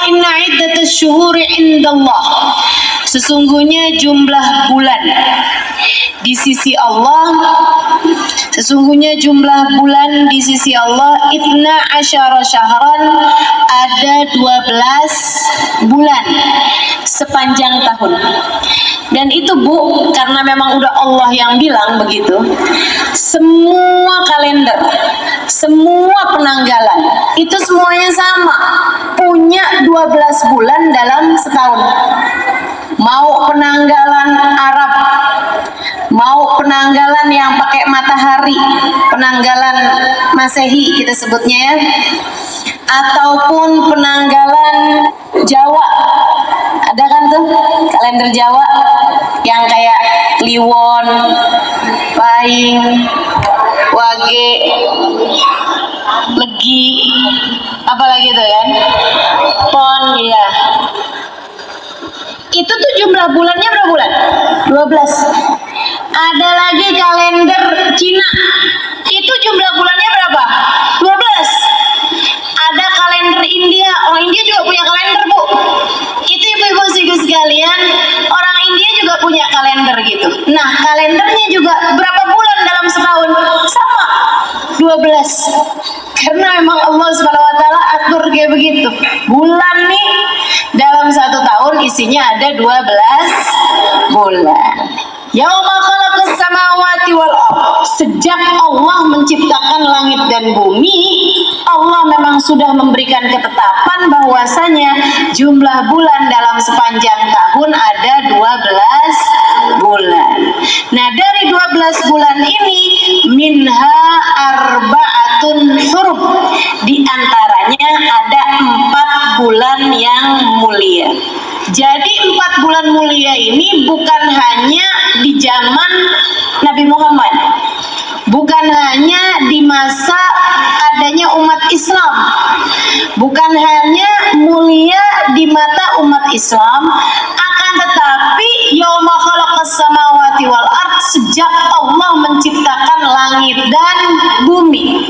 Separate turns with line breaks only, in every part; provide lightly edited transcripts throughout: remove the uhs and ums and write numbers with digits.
inna iddatash syuhuri indallah, sesungguhnya jumlah bulan di sisi Allah, sesungguhnya jumlah bulan di sisi Allah itna asyara syahran, ada 12 bulan sepanjang tahun. Dan itu Bu, karena memang udah Allah yang bilang begitu, semua kalender, semua penanggalan itu semuanya sama, punya 12 bulan dalam setahun. Mau penanggalan Arab, mau penanggalan yang pakai matahari, penanggalan Masehi kita sebutnya ya, ataupun penanggalan Jawa, ada kan tuh kalender Jawa yang kayak Kliwon, Pahing, Wage, Legi, apalagi tuh kan, Pon, ya. Itu tuh jumlah bulannya berapa bulan? 12. Ada lagi kalender Cina, itu jumlah bulannya berapa? 12. Ada kalender India, orang India juga punya kalender Bu. Itu ibu-ibu sekalian, orang India juga punya kalender gitu. Nah kalendernya juga berapa bulan dalam setahun? Sama, 12. Karena memang Allah SWT atur kayak begitu. Bulan nih dalam satu tahun isinya ada 12 bulan. Yauma khalaqas samawati wal ardh, sejak Allah menciptakan langit dan bumi, Allah memang sudah memberikan ketetapan bahwasanya jumlah bulan dalam sepanjang tahun ada 12 bulan. Nah, dari 12 bulan ini minha arba'atun hurum, di antaranya ada 4 bulan yang mulia. Jadi 4 bulan mulia ini bukan hanya di zaman Nabi Muhammad, bukan hanya di masa adanya umat Islam, bukan hanya mulia di mata umat Islam, akan tetapi yauma khalaqas samawati wal ardh, sejak Allah menciptakan langit dan bumi.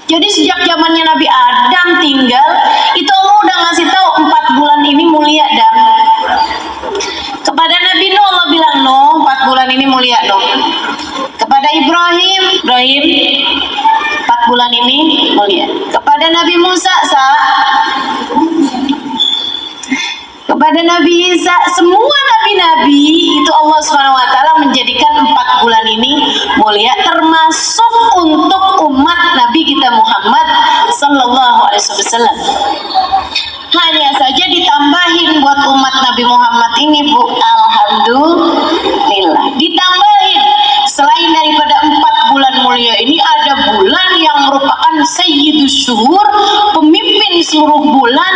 Jadi sejak zamannya Nabi Adam tinggal, itu Allah udah ngasih tahu 4 bulan ini mulia. Dan kepada Nabi Nuh Allah bilang, Nuh 4 bulan ini mulia Nuh. Kepada Ibrahim 4 bulan ini mulia. Kepada Nabi Musa kepada Nabi Isa, semua nabi-nabi itu Allah SWT menjadikan 4 bulan ini mulia, termasuk untuk umat Nabi kita Muhammad Sallallahu Alaihi Wasallam. Hanya saja ditambahin buat umat Nabi Muhammad ini Bu, alhamdulillah, ditambahin selain daripada 4 bulan mulia ini, ada bulan yang merupakan sayyidus syuhur, pemimpin seluruh bulan,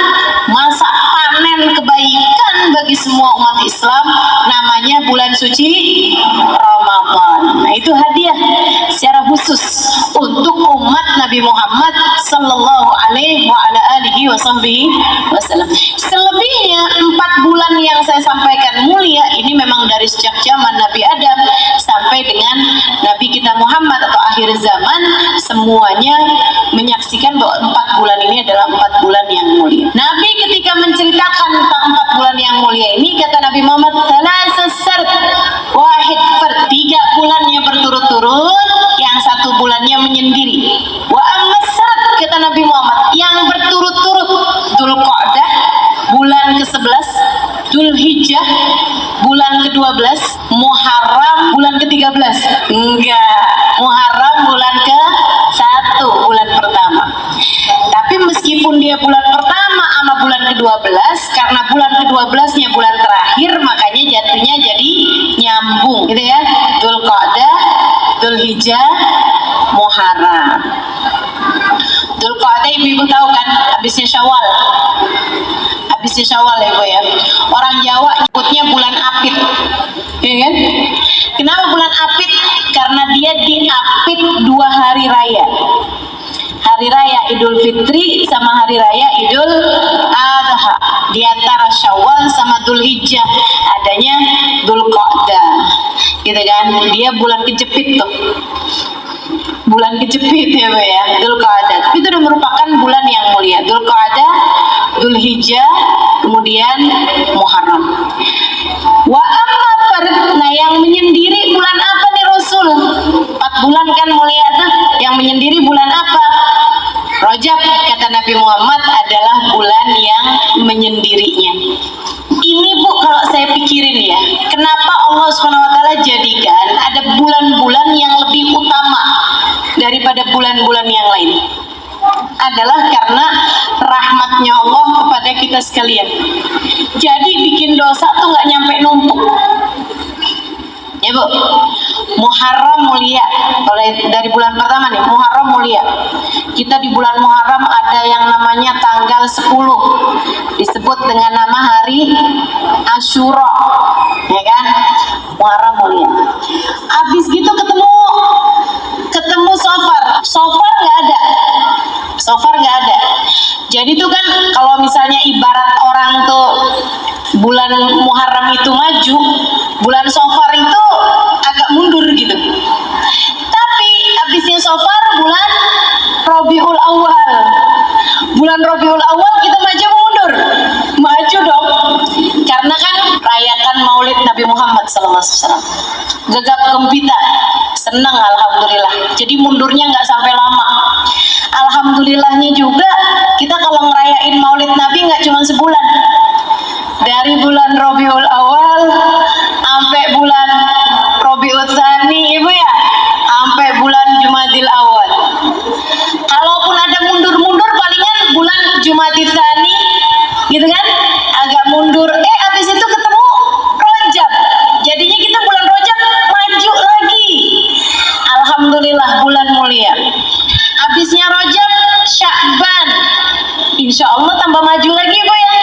masa panen kebaikan bagi semua umat Islam, namanya bulan suci Ramadan. Nah, itu hadiah secara khusus untuk umat Nabi Muhammad Sallallahu Alaihi Wasallam. Selebihnya 4 bulan yang saya sampaikan mulia ini memang dari sejak zaman Nabi Adam sampai dengan Nabi kita Muhammad atau akhir zaman, semuanya menyaksikan bahwa 4 bulan ini adalah 4 bulan yang mulia. Nabi ketika menceritakan tentang 4 bulan yang mulia ini, kata Nabi Muhammad, salasasart wahid fard, 3 bulannya berturut-turut, yang 1 bulannya menyendiri. Wa ammasart, kata Nabi Muhammad, yang berturut-turut, Dzulqa'dah bulan ke-11, Dzulhijjah bulan ke-12, Muharram bulan ke-13. Enggak, Muharram bulan ke-1, bulan pertama. Tapi meskipun dia bulan pertama sama bulan ke-12, karena bulan ke-12-nya bulan terakhir, makanya jatuhnya jadi nyambung gitu ya. Dzulqa'dah, Dzulhijjah, Muharram. Dzulqa'dah ibu-ibu tahu kan, habisnya Syawal. Habisnya Syawal ya Bu ya. Orang Jawa nyebutnya bulan Apit, ya kan? Kenapa bulan Apit? Karena dia diapit 2 hari raya. Hari raya Idul Fitri sama hari raya Idul Adha. Di antara Syawal sama Dzulhijjah adanya Dzulqa'dah. Gitu kan? Dia bulan kejepit tuh. Bulan kejepit ya Bu ya, Dzulqa'dah. Itu udah merupakan bulan yang mulia. Dzulqa'dah, Dzulhijjah, kemudian Muharram. Wa amma fard, nah yang menyendiri bulan apa nih Rasul? 4 bulan kan mulia tuh, yang menyendiri bulan apa? Rajab, kata Nabi Muhammad, adalah bulan yang menyendirinya. Ini Bu, kalau saya pikirin ya, kenapa Allah SWT jadikan ada bulan-bulan yang lebih utama daripada bulan-bulan yang lain? Adalah karena rahmatnya Allah kepada kita sekalian. Jadi bikin dosa tuh nggak nyampe numpuk. Ya Bu, Muharram mulia. Oleh dari bulan pertama nih, Muharram mulia. Kita di bulan Muharram ada yang namanya tanggal 10, disebut dengan nama hari Asyura, ya kan? Muharram mulia. Abis gitu ketemu Safar nggak ada. Safar nggak ada. Jadi tuh kan kalau misalnya ibarat orang tuh bulan Muharram itu maju, bulan Safar itu agak mundur gitu. Tapi habisnya Safar bulan Rabiul Awal. Bulan Rabiul Awal kita maju mundur. Maju dong. Karena kan rayakan Maulid Nabi Muhammad SAW. Gegap gempita. Senang alhamdulillah. Jadi mundurnya nggak sampai lama. Alhamdulillahnya juga kita kalau ngerayain Maulid Nabi nggak cuma sebulan. Dari bulan Rabiul Awal sampai bulan Rabiul Tsani, Ibu ya, sampai bulan Jumadil Awal. Kalaupun ada mundur-mundur palingan bulan Jumadil Tsani, gitu kan? Agak mundur. Abis itu ketemu Rajab. Jadinya kita bulan Rajab maju lagi. Alhamdulillah bulan mulia. Abisnya Rajab, Sya'ban. Insya Allah tambah maju lagi Bu ya.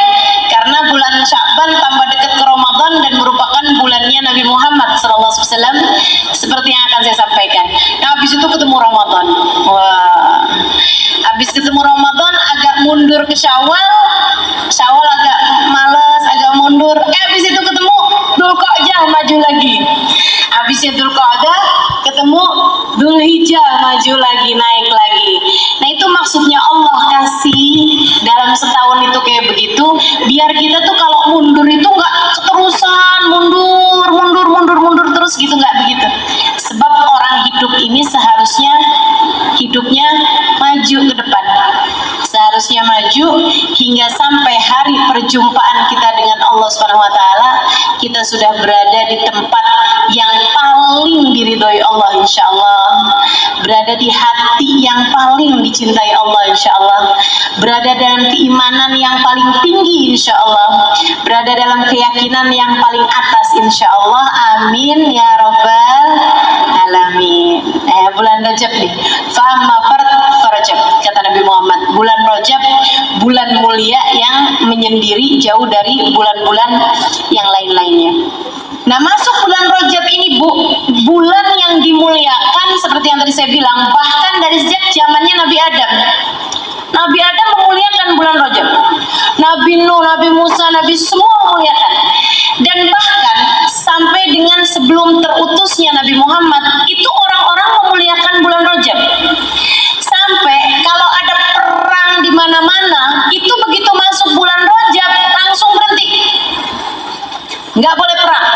Karena bulan Sya'ban tambah dekat ke Ramadan dan merupakan bulannya Nabi Muhammad SAW, seperti yang akan saya sampaikan. Nah, habis itu ketemu Ramadan. Wah, habis ketemu Ramadan agak mundur ke Syawal. Syawal agak males, agak mundur. Habis itu ketemu Dzulqa'dah, maju lagi. Habisnya Dzulqa'dah ketemu Dzulhijjah, maju lagi, naik lagi. Nah, itu maksudnya Allah kasih dalam setahun itu kayak begitu, biar kita tuh kalau mundur itu nggak keterusan mundur terus gitu, nggak begitu. Sebab orang hidup ini seharusnya hidupnya maju ke depan, seharusnya maju hingga sampai hari perjumpaan kita dengan Allah Subhanahu Wa Taala, kita sudah berada di tempat yang paling diridhoi Allah, insya Allah, berada di hati yang paling dicintai Allah, insya Allah, berada dalam keimanan yang paling tinggi, insya Allah, berada dalam keyakinan yang paling atas, insya Allah. Amin ya robbal alamin. Bulan Rajab nih, fa'amma farajab, kata Nabi Muhammad, bulan Rajab bulan mulia yang menyendiri jauh dari bulan-bulan yang lain-lainnya. Nah, masuk bulan Rajab ini Bu, bulan yang dimuliakan seperti yang tadi saya bilang, bahkan dari sejak zamannya Nabi Adam. Nabi Adam memuliakan bulan Rajab. Nabi Nuh, Nabi Musa, Nabi semua memuliakan. Dan bahkan sampai dengan sebelum terutusnya Nabi Muhammad, itu orang-orang memuliakan bulan Rajab. Sampai kalau ada perang di mana-mana, itu begitu masuk bulan Rajab langsung berhenti. Nggak boleh perang.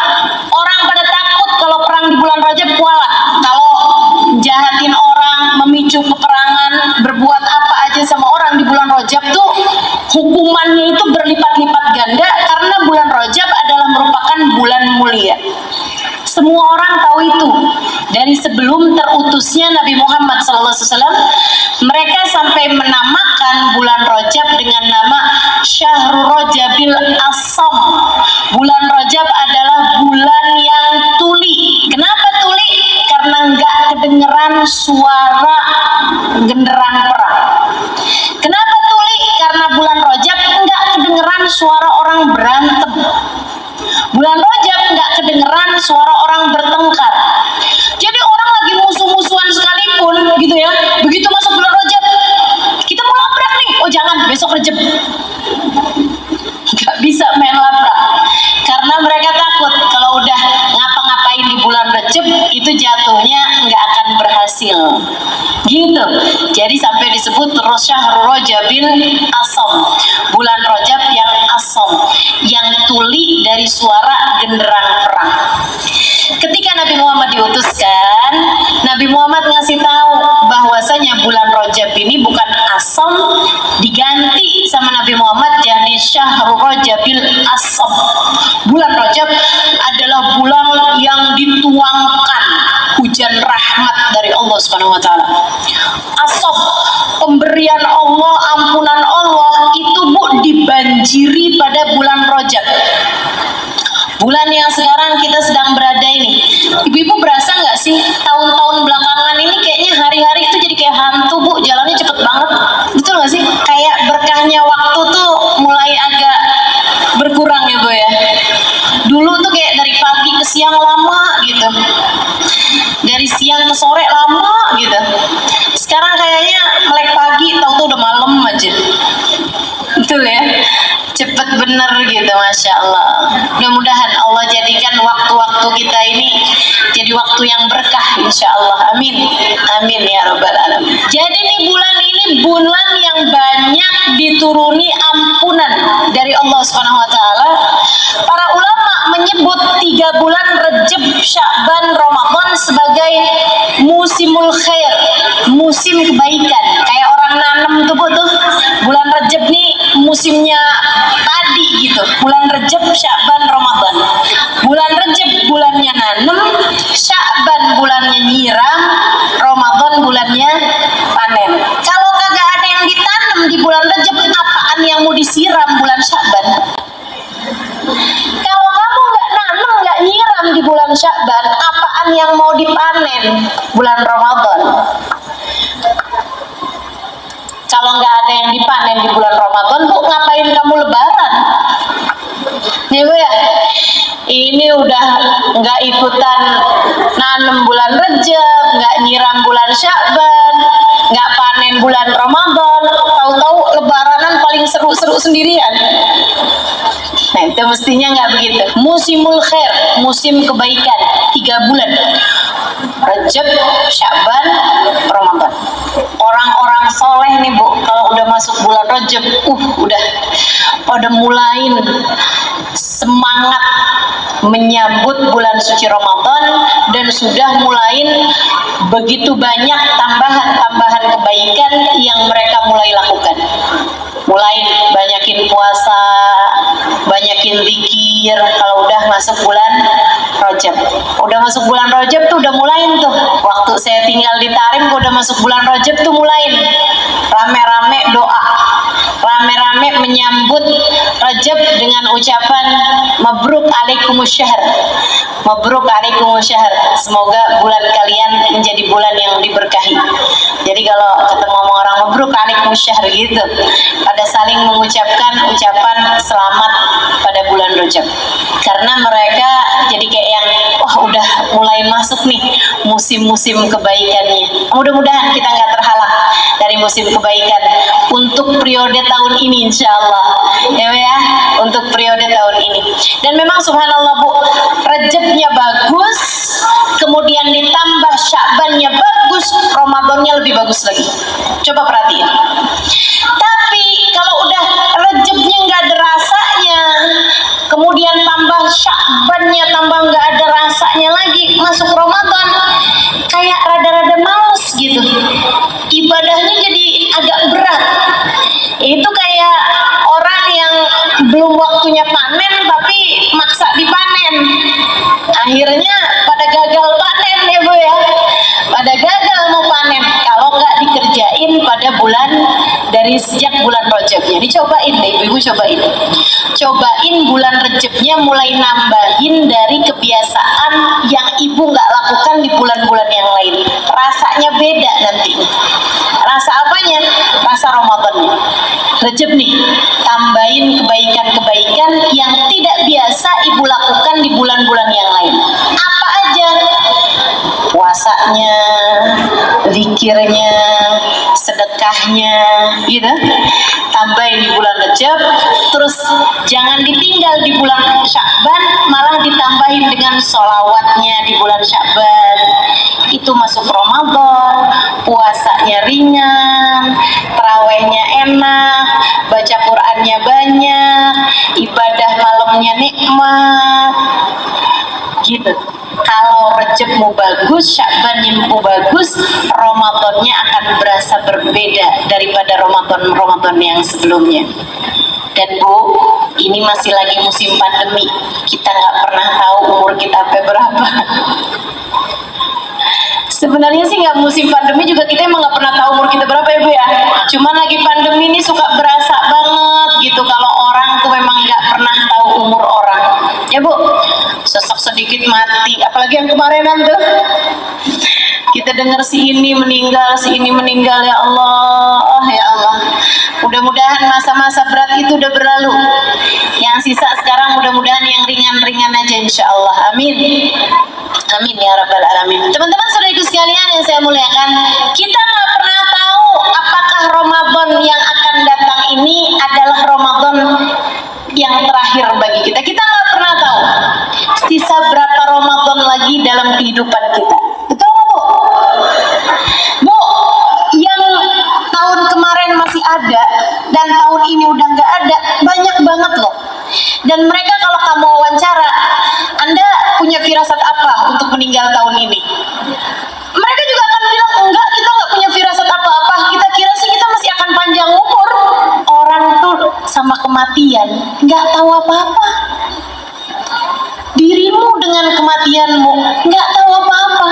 Orang pada takut kalau perang di bulan Rajab, kualat. Kalau jahatin orang, memicu peperangan, berbuat apa aja sama orang di bulan Rajab tuh hukumannya itu berlipat-lipat ganda, karena bulan Rajab adalah merupakan bulan mulia. Semua orang tahu itu. Dari sebelum terutusnya Nabi Muhammad SAW, mereka sampai menamakan bulan Rajab dengan nama Syahrul Rajabil Asam. Bulan Rajab adalah bulan yang tuli. Kenapa tuli? Karena nggak kedengeran suara genderang perang. Kenapa tuli? Karena bulan Rajab nggak kedengeran suara orang berantem. Bulan Rajab nggak kedengeran suara orang bertengkar. Jadi orang lagi musuh-musuhan sekalipun gitu ya, begitu masuk bulan Rajab, kita mau labrak nih, oh jangan, besok Rajab. Nggak bisa main labrak, karena mereka takut kalau udah ngapa-ngapain di bulan Rajab itu jatuhnya nggak akan berhasil gitu. Jadi sampai disebut Syahrul Rajabil Asam, bulan Rajab tuli dari suara genderang perang. Ketika Nabi Muhammad diutuskan, Nabi Muhammad ngasih tahu bahwasanya bulan Rajab ini bukan asam, diganti sama Nabi Muhammad jadi Syahrul Rajabil Asam. Bulan Rajab adalah bulan yang dituangkan hujan rahmat dari Allah Subhanahu wa taala. Asam, pemberian Allah, ampunan Allah itu Bu dibanjiri pada bulan Rajab. Bulan yang sekarang kita sedang berada ini, ibu-ibu berasa nggak sih tahun-tahun belakangan ini kayaknya hari-hari itu jadi kayak hantu Bu, jalannya cepet banget, betul nggak sih? Kayak berkahnya waktu tuh mulai agak berkurang ya Bu ya. Dulu tuh kayak dari pagi ke siang lama gitu, dari siang ke sore lama gitu. Sekarang kayaknya melek pagi, tahu-tahu udah malam aja. Betul ya, cepet bener gitu, Masya Allah. Mudah-mudahan Allah jadikan waktu-waktu kita ini jadi waktu yang berkah, insya Allah. Amin, amin ya Rabbal Alamin. Jadi nih bulan ini bulan yang banyak dituruni ampunan dari Allah Subhanahu Wa Taala. Para ulama menyebut 3 bulan Rajab, Sya'ban, Ramadan sebagai musimul khair, musim kebaikan. Kayak orang nanam tuh Bu tuh, bulan Rajab nih musimnya padi gitu. Bulan Rajab, Sya'ban, Ramadan. Bulan Rajab bulannya nanam, Sya'ban bulannya nyiram, Ramadan bulannya panen. Kalau kagak ada yang ditanam di bulan Rajab, apaan yang mau disiram bulan Sya'ban? Kalau kamu nggak nanam, nggak nyiram di bulan Sya'ban, apaan yang mau dipanen bulan Ramadan? Kalau nggak ada yang dipanen di bulan Ramadan, Bu, ngapain kamu lebaran? Nih Bu ya, ini udah nggak ikutan nanam bulan Rajab, nggak nyiram bulan Sya'ban, nggak panen bulan Ramadan, tahu-tahu lebaranan paling seru-seru sendirian. Nah itu mestinya nggak begitu. Musimul khair, musim kebaikan, 3 bulan. Rajab, Sya'ban, Ramadan. Orang-orang soleh nih Bu, kalau udah masuk bulan Rajab, udah pada mulain semangat menyambut bulan suci Ramadan dan sudah mulain begitu banyak tambahan-tambahan kebaikan yang mereka mulai lakukan. Mulai banyakin puasa, banyakin zikir kalau udah masuk bulan Rajab. Udah masuk bulan Rajab tuh udah mulain tuh. Waktu saya tinggal di Tarim udah masuk bulan Rajab tuh mulain rame-rame doa, rame-rame menyambut Rajab dengan ucapan mabruk alaikumusyahr, mabruk alaikumusyahr. Semoga bulan kalian menjadi bulan yang diberkahi. Jadi kalau ketemu sama orang mabruk alaikumusyahr gitu, pada saling mengucapkan ucapan selamat pada bulan Rajab. Karena mereka jadi kayak yang wah udah mulai masuk nih musim-musim kebaikannya. Mudah-mudahan kita nggak terhalang dari musim kebaikan untuk periode tahun ini, insya Allah ya, untuk periode tahun ini. Dan memang subhanallah Bu, Rajabnya bagus, kemudian ditambah Sya'bannya bagus, Ramadannya lebih bagus lagi. Coba perhatiin. Tapi kalau udah Rajabnya nggak ada rasanya, kemudian tambah Sya'bannya tambah nggak ada rasanya lagi, masuk Ramadan kayak rada-rada males gitu, ibadahnya jadi agak berat. Itu kayak orang yang belum waktunya panen tapi maksa dipanen, akhirnya pada gagal panen ya Bu ya, pada gagal mau panen kalau nggak dikerjain pada bulan dari sejak bulan Rajabnya. Dicobain deh ibu-ibu, cobain bulan Rajabnya mulai nambahin dari kebiasaan yang ibu nggak lakukan di bulan-bulan yang lain. Rasanya beda nantinya. Rasa apanya? Rasa Ramadannya. Rajab nih, tambahin kebaikan-kebaikan yang tidak biasa ibu lakukan di bulan-bulan yang lain. Apa aja? Puasanya, zikirnya, sedekahnya, gitu. Tambahin di bulan Rajab, terus jangan ditinggal di bulan Sya'ban, malah ditambahin dengan sholawatnya di bulan Sya'ban. Itu masuk Ramadan, puasanya ringan, tarawehnya enak, baca Qur'annya banyak, ibadah malamnya Rajabmu bagus, Sya'banmu bagus, Ramadannya akan berasa berbeda daripada Ramadan yang sebelumnya. Dan Bu, ini masih lagi musim pandemi, kita nggak pernah tahu umur kita sampai berapa. Sebenarnya sih nggak musim pandemi juga kita emang nggak pernah tahu umur kita berapa ya Bu ya. Cuman lagi pandemi ini suka berasa banget gitu kalau orang tuh memang nggak pernah tahu umur orang. Ya Bu, sesak sedikit mati. Apalagi yang kemarinan tuh. Kita dengar si ini meninggal ya Allah, ya Allah. Mudah-mudahan masa-masa berat itu udah berlalu. Yang sisa sekarang mudah-mudahan yang ringan-ringan aja insya Allah. Amin. Amin ya rabbal alamin. Teman-teman saudaraku sekalian yang saya muliakan, kita nggak pernah tahu apakah Ramadan yang akan datang ini adalah Ramadan yang terakhir bagi kita. Kita nggak pernah tahu sisa berapa Ramadan lagi dalam kehidupan kita. Betul nggak Bu? Bu, yang tahun kemarin masih ada dan tahun ini udah nggak ada, banyak banget loh. Dan mereka kalau kamu wawancara, Anda punya firasat apa untuk meninggal tahun ini? Mereka juga akan bilang, enggak, kita nggak punya firasat apa-apa. Kita kira sih kita masih akan panjang umur. Orang tuh sama kematian nggak tahu apa-apa. Dirimu dengan kematianmu nggak tahu apa-apa.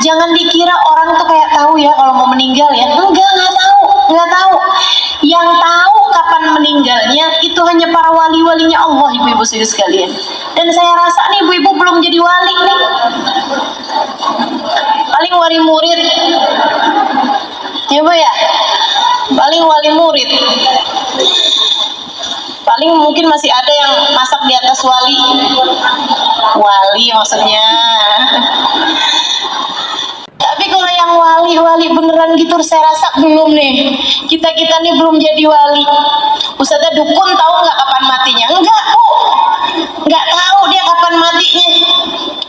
Jangan dikira orang tuh kayak tahu ya kalau mau meninggal ya. Enggak tahu. Yang tahu kapan meninggalnya itu hanya para wali-walinya Allah, ibu-ibu sekalian. Dan saya rasa nih ibu-ibu belum jadi wali nih. Paling wali murid. Ya Bu ya? Paling wali murid. Paling mungkin masih ada yang masak di atas wali. Wali maksudnya. Tapi kalau yang wali beneran gitu saya rasa belum nih. Kita nih belum jadi wali. Ustazah dukun tahu nggak kapan matinya? Enggak Bu, nggak tahu dia kapan matinya.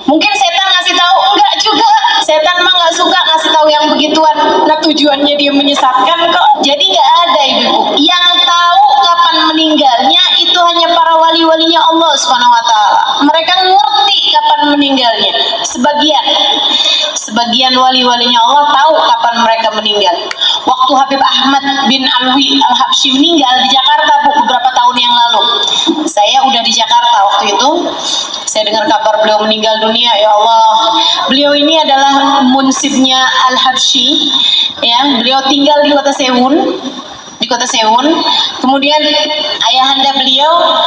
Mungkin setan ngasih tahu, enggak juga. Setan mah nggak suka ngasih tahu yang begituan. Nah tujuannya dia menyesatkan kok. Jadi nggak ada ibu. Yang tahu kapan meninggalnya itu hanya para wali-walinya Allah Subhanahu Wa Taala. Mereka ngerti kapan meninggalnya. Sebagian wali-walinya Allah tahu kapan mereka meninggal. Waktu Habib Ahmad bin Alwi Al-Habsyi meninggal di Jakarta Bu, beberapa tahun yang lalu. Saya udah di Jakarta waktu itu. Saya dengar kabar beliau meninggal dunia, ya Allah. Beliau ini adalah munsibnya Al-Habsyi, ya. Beliau tinggal di kota Sewun. Kemudian ayahanda beliau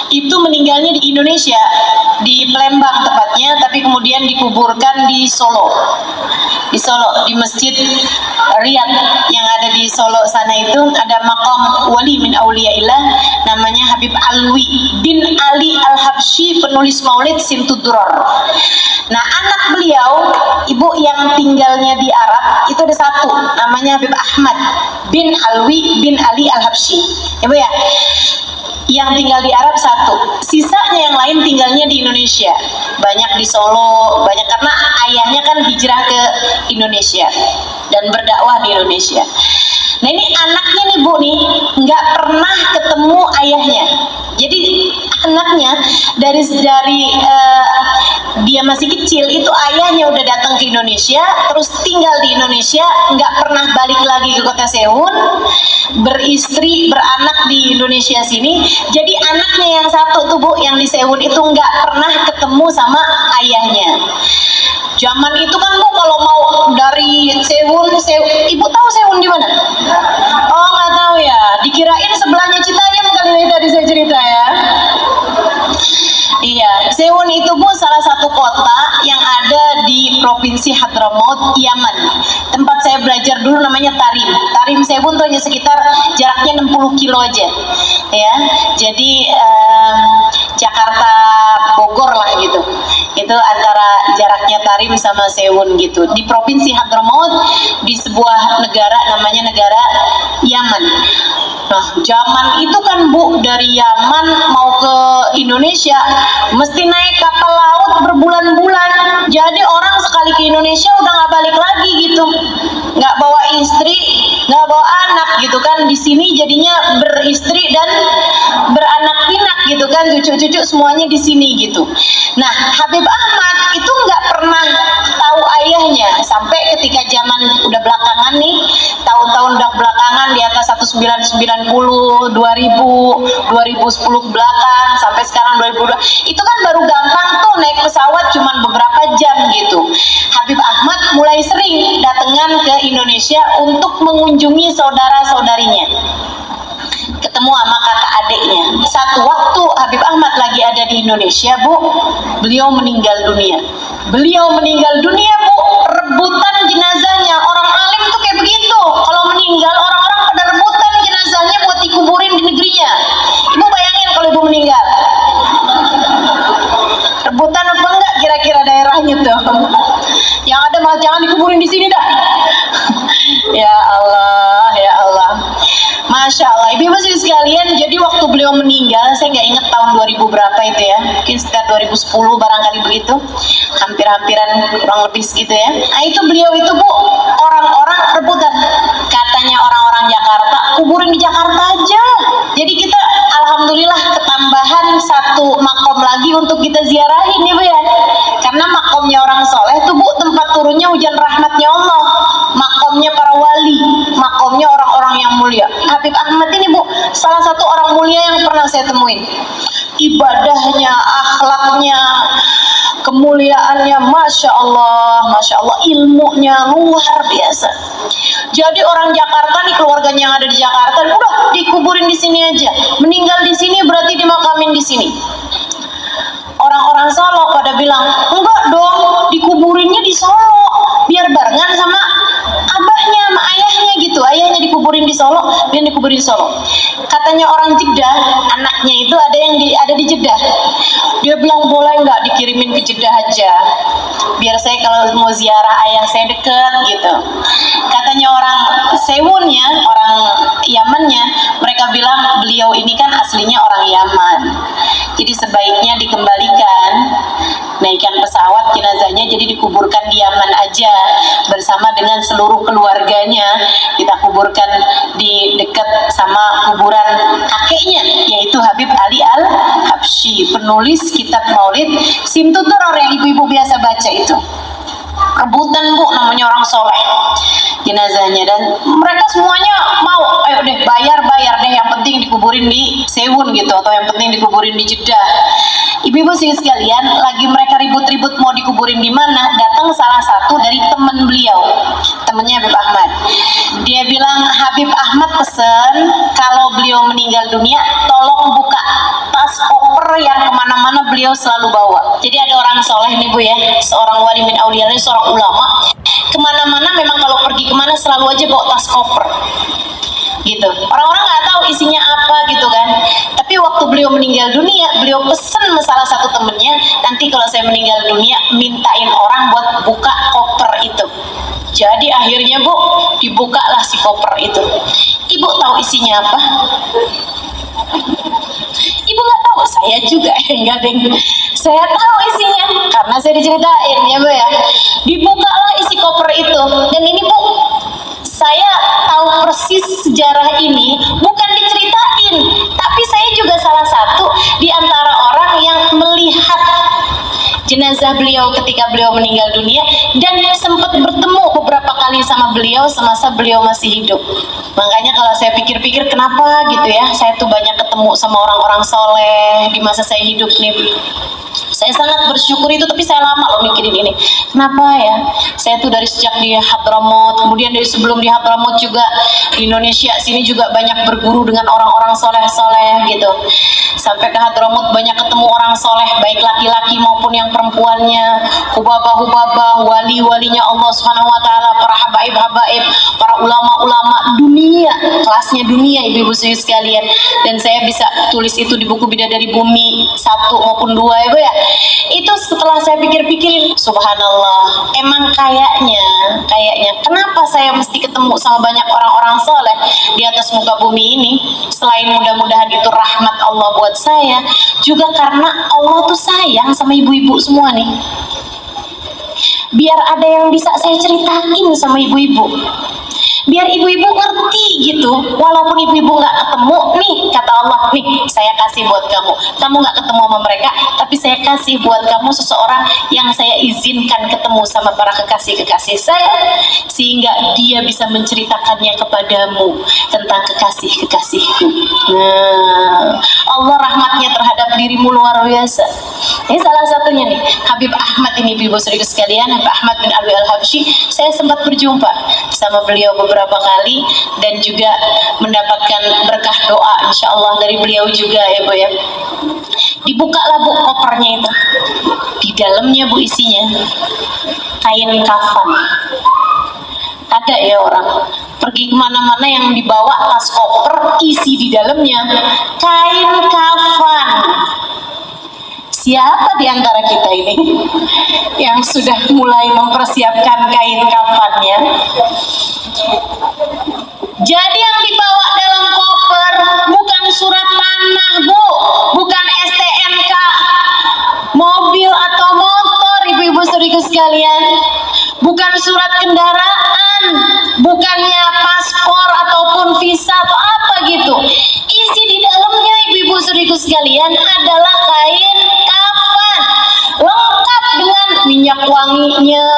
itu meninggalnya di Indonesia, di Palembang tepatnya, tapi kemudian dikuburkan di Solo, di Masjid Riyad yang ada di Solo sana. Itu ada makam wali min auliyaillah namanya Habib Alwi bin Ali Al-Habsyi, penulis Maulid Simtuduror. Nah anak beliau, ibu yang tinggalnya di Arab itu ada satu namanya Habib Ahmad bin Alwi bin Ali Al-Habsyi, ibu ya. Yang tinggal di Arab satu, sisanya yang lain tinggalnya di Indonesia, banyak di Solo, banyak karena ayahnya kan hijrah ke Indonesia dan berdakwah di Indonesia. Nah ini anaknya nih Bu nih nggak pernah ketemu ayahnya. Jadi anaknya dari dia masih kecil itu ayahnya udah datang ke Indonesia, terus tinggal di Indonesia, nggak pernah balik lagi ke kota Sewun, beristri beranak di Indonesia sini. Jadi anaknya yang satu tuh Bu yang di Sewun itu nggak pernah ketemu sama ayahnya. Zaman itu kan Bu kalau mau dari Sewun, ibu tahu Sewun di mana? Oh nggak tahu ya, dikirain sebelahnya Citayam kali tadi saya cerita ya. Iya, Sewun itu Bu salah satu kota yang ada di provinsi Hadramaut, Yaman. Tempat saya belajar dulu namanya Tarim. Tarim Sewun tuh hanya sekitar jaraknya 60 kilo aja. Ya, jadi Jakarta Bogor lah gitu. Itu antara jaraknya Tarim sama Sewun gitu. Di provinsi Hadramaut di sebuah negara namanya negara Yaman. Nah, zaman itu kan Bu dari Yaman mau ke Indonesia mesti naik kapal laut berbulan-bulan. Jadi orang sekali ke Indonesia udah nggak balik lagi gitu, nggak bawa istri, nggak bawa anak gitu kan. Di sini jadinya beristri dan beranak pinak gitu kan, cucu-cucu semuanya di sini gitu. Nah Habib Ahmad itu nggak pernah ayahnya. Sampai ketika zaman udah belakangan nih, tahun-tahun udah belakangan di atas 1990, 2000, 2010 ke belakang sampai sekarang 2002, itu kan baru gampang tuh naik pesawat cuman beberapa jam gitu. Habib Ahmad mulai sering datangan ke Indonesia untuk mengunjungi saudara-saudarinya, ketemu sama kakak adiknya. Satu waktu Habib Ahmad lagi ada di Indonesia, Bu, beliau meninggal dunia. Beliau meninggal dunia, Bu, rebutan jenazahnya. Orang alim tuh kayak begitu, kalau meninggal orang-orang pada rebutan jenazahnya buat dikuburin di negerinya. Ibu bayangin kalau ibu meninggal, rebutan apa enggak kira-kira daerahnya tuh? Yang ada malah jangan dikuburin di sini dah. Ya Allah, ya Allah. Masya Allah, ibu-ibu sekalian, jadi waktu beliau meninggal, saya nggak ingat tahun 2000 berapa itu ya, mungkin sekitar 2010 barangkali begitu, hampir-hampiran kurang lebih segitu ya. Nah itu beliau itu, Bu, orang-orang rebutan, katanya orang-orang Jakarta, kuburin di Jakarta aja. Jadi kita alhamdulillah ketambahan satu makom lagi untuk kita ziarahin ya Bu ya, karena makomnya orang soleh tuh, Bu, tempat turunnya hujan rahmatnya Allah, makomnya para wali, makomnya orang-orang yang mulia. Habib Ahmad ini, Bu, salah satu orang mulia yang pernah saya temuin. Ibadahnya, akhlaknya, kemuliaannya, Masya Allah, Masya Allah, ilmunya luar biasa. Jadi orang Jakarta nih, keluarganya yang ada di Jakarta, udah dikuburin di sini aja. Meninggal di sini berarti dimakamin di sini. Orang-orang Solo pada bilang, enggak dong, dikuburinnya di Solo, biar barengan sama abahnya, sama ayahnya gitu. Ayahnya dikuburin di Solo, dia dikuburin di Solo. Katanya orang Jeddah, anaknya itu ada di Jeddah. Dia bilang, boleh nggak dikirimin ke Jeddah aja, biar saya kalau mau ziarah ayah saya deket gitu. Katanya orang Sewunnya, orang Yamannya, mereka bilang beliau ini kan aslinya orang Yaman, jadi sebaiknya dikembalikan, naikkan pesawat jenazahnya, jadi dikuburkan di Yaman aja bersama dengan seluruh keluarganya. Kita kuburkan di dekat sama kuburan kakeknya, yaitu Habib Ali Al-Habsyi, penulis kitab Maulid Simtuturor yang ibu-ibu biasa baca itu. Rebutan, Bu, namanya orang soleh jenazahnya, dan mereka semuanya mau, ayo deh bayar deh, yang penting dikuburin di Sewun gitu, atau yang penting dikuburin di Jeddah. Ibu-ibu sekalian, lagi mereka ribut-ribut mau dikuburin di mana, datang salah satu dari teman beliau, temennya Habib Ahmad. Dia bilang, Habib Ahmad pesen kalau beliau meninggal dunia, tolong buka tas koper yang kemana-mana beliau selalu bawa. Jadi ada orang soleh nih, Bu ya, seorang wali min auliya, seorang ulama, kemana-mana memang kalau pergi kemana selalu aja bawa tas koper gitu. Orang-orang nggak tahu isinya apa gitu kan, tapi waktu beliau meninggal dunia, beliau pesen sama salah satu temennya, nanti kalau saya meninggal dunia mintain orang buat buka koper itu. Jadi akhirnya, Bu, dibukalah si koper itu. Ibu tahu isinya apa? Ibu nggak tahu, saya juga enggak deng. Saya tahu isinya karena saya diceritain ya, Bu ya. Dibukalah isi koper itu, dan ini, Bu, saya tahu persis sejarah ini, bukan diceritain, tapi saya juga salah satu di antara orang yang melihat jenazah beliau ketika beliau meninggal dunia, dan sempat bertemu beberapa kali sama beliau semasa beliau masih hidup. Makanya kalau saya pikir-pikir, kenapa gitu ya, saya tuh banyak ketemu sama orang-orang soleh di masa saya hidup nih. Saya sangat bersyukur itu, tapi saya lama loh mikirin ini. Kenapa ya? Saya tuh dari sejak di Hadramut, kemudian dari sebelum di Hadramut juga di Indonesia sini juga banyak berguru dengan orang-orang soleh-soleh gitu. Sampai ke Hadramut banyak ketemu orang soleh, baik laki-laki maupun yang perempuannya, hubabah-hubabah, wali-walinya Allah Subhanahu wa taala, para habaib-habaib, para ulama-ulama dunia, kelasnya dunia, ibu-ibu sekalian. Dan saya bisa tulis itu di buku Bidadari Bumi 1 maupun 2 ya, Bu ya. Itu setelah saya pikir-pikirin, subhanallah, emang kayaknya kenapa saya mesti ketemu sama banyak orang-orang soleh di atas muka bumi ini, selain mudah-mudahan itu rahmat Allah buat saya, juga karena Allah tuh sayang sama ibu-ibu semua nih, biar ada yang bisa saya ceritain sama ibu-ibu, biar ibu-ibu ngerti gitu. Walaupun ibu-ibu nggak ketemu nih, kata Allah, nih saya kasih buat kamu, kamu nggak ketemu sama mereka, tapi saya kasih buat kamu seseorang yang saya izinkan ketemu sama para kekasih-kekasih saya, sehingga dia bisa menceritakannya kepadamu tentang kekasih-kekasihku. Nah, Allah rahmatnya terhadap dirimu luar biasa. Ini salah satunya nih, Habib Ahmad ini, ibu saudara sekalian, Habib Ahmad bin Alwi Al-Habsyi. Saya sempat berjumpa sama beliau beberapa kali dan juga mendapatkan berkah doa insya Allah dari beliau juga ya Bu ya. Dibukalah Bu kopernya itu, di dalamnya Bu isinya kain kafan. Ada ya orang pergi kemana-mana yang dibawa tas koper isi di dalamnya kain kafan. Siapa di antara kita ini yang sudah mulai mempersiapkan kain kafannya? Jadi yang dibawa dalam koper bukan surat tanah Bu, bukan STNK, mobil atau motor ibu-ibu saudara sekalian, bukan surat kendaraan, bukannya paspor ataupun visa atau apa gitu. Isi di dalamnya ibu-ibu saudara sekalian adalah kain kafan, lengkap dengan minyak wanginya,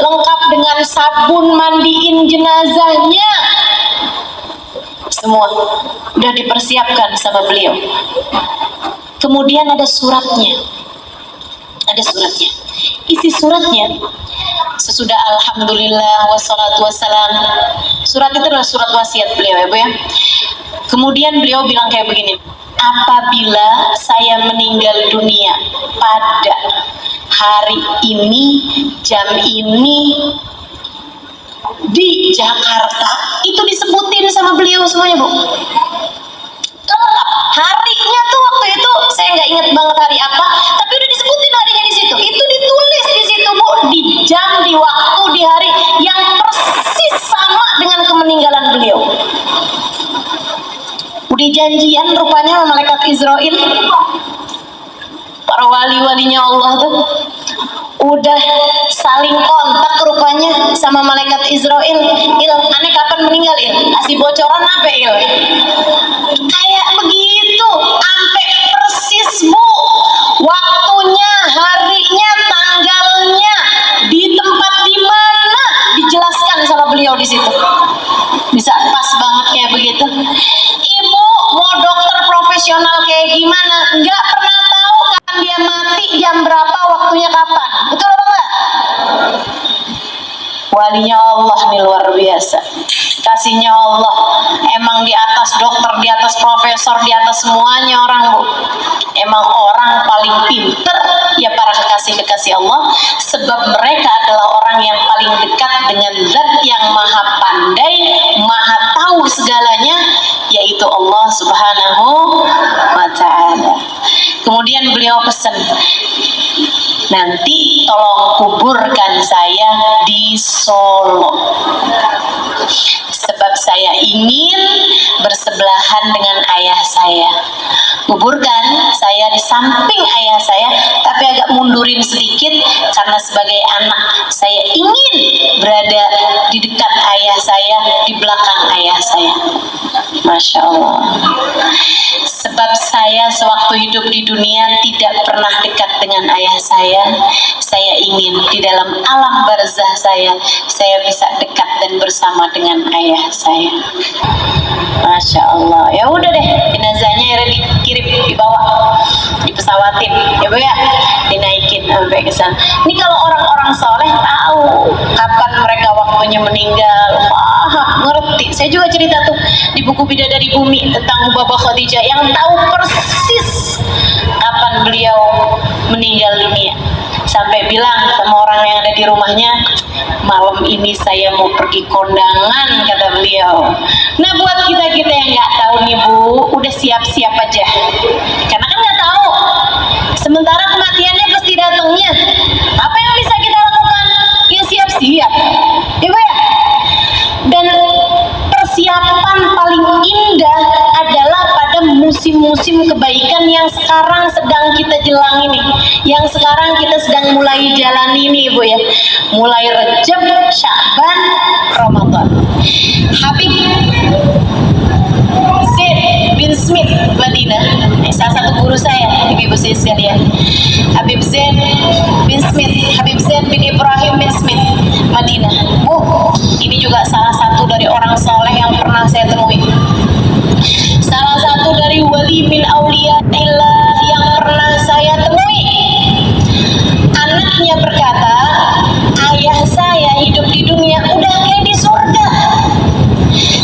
lengkap dengan sabun mandiin jenazahnya, semua udah dipersiapkan sama beliau. Kemudian ada suratnya, isi suratnya sesudah alhamdulillah wassalatu wassalam, surat itu adalah surat wasiat beliau ya Bu ya. Kemudian beliau bilang kayak begini, apabila saya meninggal dunia pada hari ini, jam ini, di Jakarta, itu disebutin sama beliau semuanya Bu. Harinya tuh waktu itu saya nggak inget banget hari apa, tapi udah disebutin harinya di situ. Itu ditulis di situ Bu, di jam, di waktu, di hari yang persis sama dengan kemeninggalan beliau. Udah janjian rupanya sama malaikat Israel, para wali-walinya Allah tuh udah saling kontak rupanya sama malaikat Israel. Aneh kapan meninggal kasih bocoran apa kayak begitu, sampai persis Bu, waktunya, harinya, tanggalnya, di tempat di mana dijelaskan sama beliau di situ. Bisa pas banget kayak begitu. Ibu mau dokter profesional kayak gimana, nggak pernah tahu kan dia mati jam berapa, waktunya kapan. Betul apa enggak? Walinya Allah nih luar biasa, kasihnya Allah emang di atas dokter, di atas profesor, di atas semuanya orang Bu. Emang orang paling pinter ya para kekasih-kekasih Allah, sebab mereka adalah orang yang paling dekat dengan zat yang maha pandai, maha tahu segalanya, yaitu Allah subhanahu wa ta'ala. Kemudian beliau pesan, nanti tolong kuburkan saya di Solo, sebab saya ingin bersebelahan dengan ayah saya. Kuburkan saya di samping ayah saya, tapi agak mundurin sedikit, karena sebagai anak saya ingin berada di dekat ayah saya, di belakang ayah saya. Masya Allah. Sebab saya sewaktu hidup di dunia tidak pernah dekat dengan ayah saya. Saya ingin di dalam alam barzah saya bisa dekat dan bersama dengan ayah saya. Masya Allah. Ya udah deh, jenazahnya ya dikirim, dibawa, dipesawatin, ya Bu ya, dinaikin sampai ke sana. Ini kalau orang-orang soleh tahu kapan mereka waktunya meninggal, paham, ngerti. Saya juga cerita tuh di buku Bidadari Bumi tentang Baba Khadijah yang tahu persis kapan beliau meninggal dunia. Sampai bilang sama orang yang ada di rumahnya, malam ini saya mau pergi kondangan, kata beliau. Nah buat kita-kita yang nggak tahu nih Bu, udah siap-siap aja, karena kan nggak tahu sementara kematiannya pasti datangnya. Apa yang bisa kita lakukan? Ya siap-siap, ya Bu ya. Dan persiapan paling indah adalah pada musim-musim kebaikan yang sekarang sedang kita jelang ini, yang sekarang kita sedang mulai jalani ini Bu ya. Mulai Rajab, Sya'ban, Ramadan. Madinah. Salah satu guru saya, ibu-ibu saya sekalian, Habib Zain bin Smith, Habib Zain bin Ibrahim bin Smith, Madinah. Ini juga salah satu dari orang soleh yang pernah saya temui. Salah satu dari wali min auliya illah yang pernah saya temui. Anaknya berkata, ayah saya hidup di dunia udah kayak di surga.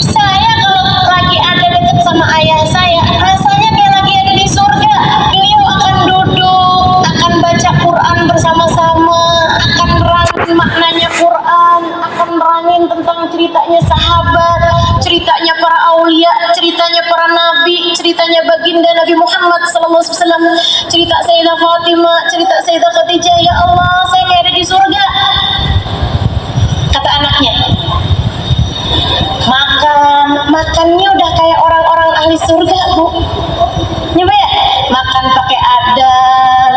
Saya kalau lagi ada dekat sama ayah saya, rasanya kayak lagi ada di surga. Beliau akan duduk, akan baca Quran bersama-sama, akan nerangin maknanya Quran, akan nerangin tentang ceritanya sahabat, ceritanya para aulia, ceritanya para nabi, ceritanya baginda Nabi Muhammad SAW, cerita Sayyidah Fatimah, cerita Sayyidah Khadijah. Ya Allah, saya kayak ada di surga, kata anaknya. Makannya udah kayak orang-orang ahli surga, Bu. Nyoba ya, makan pakai adat,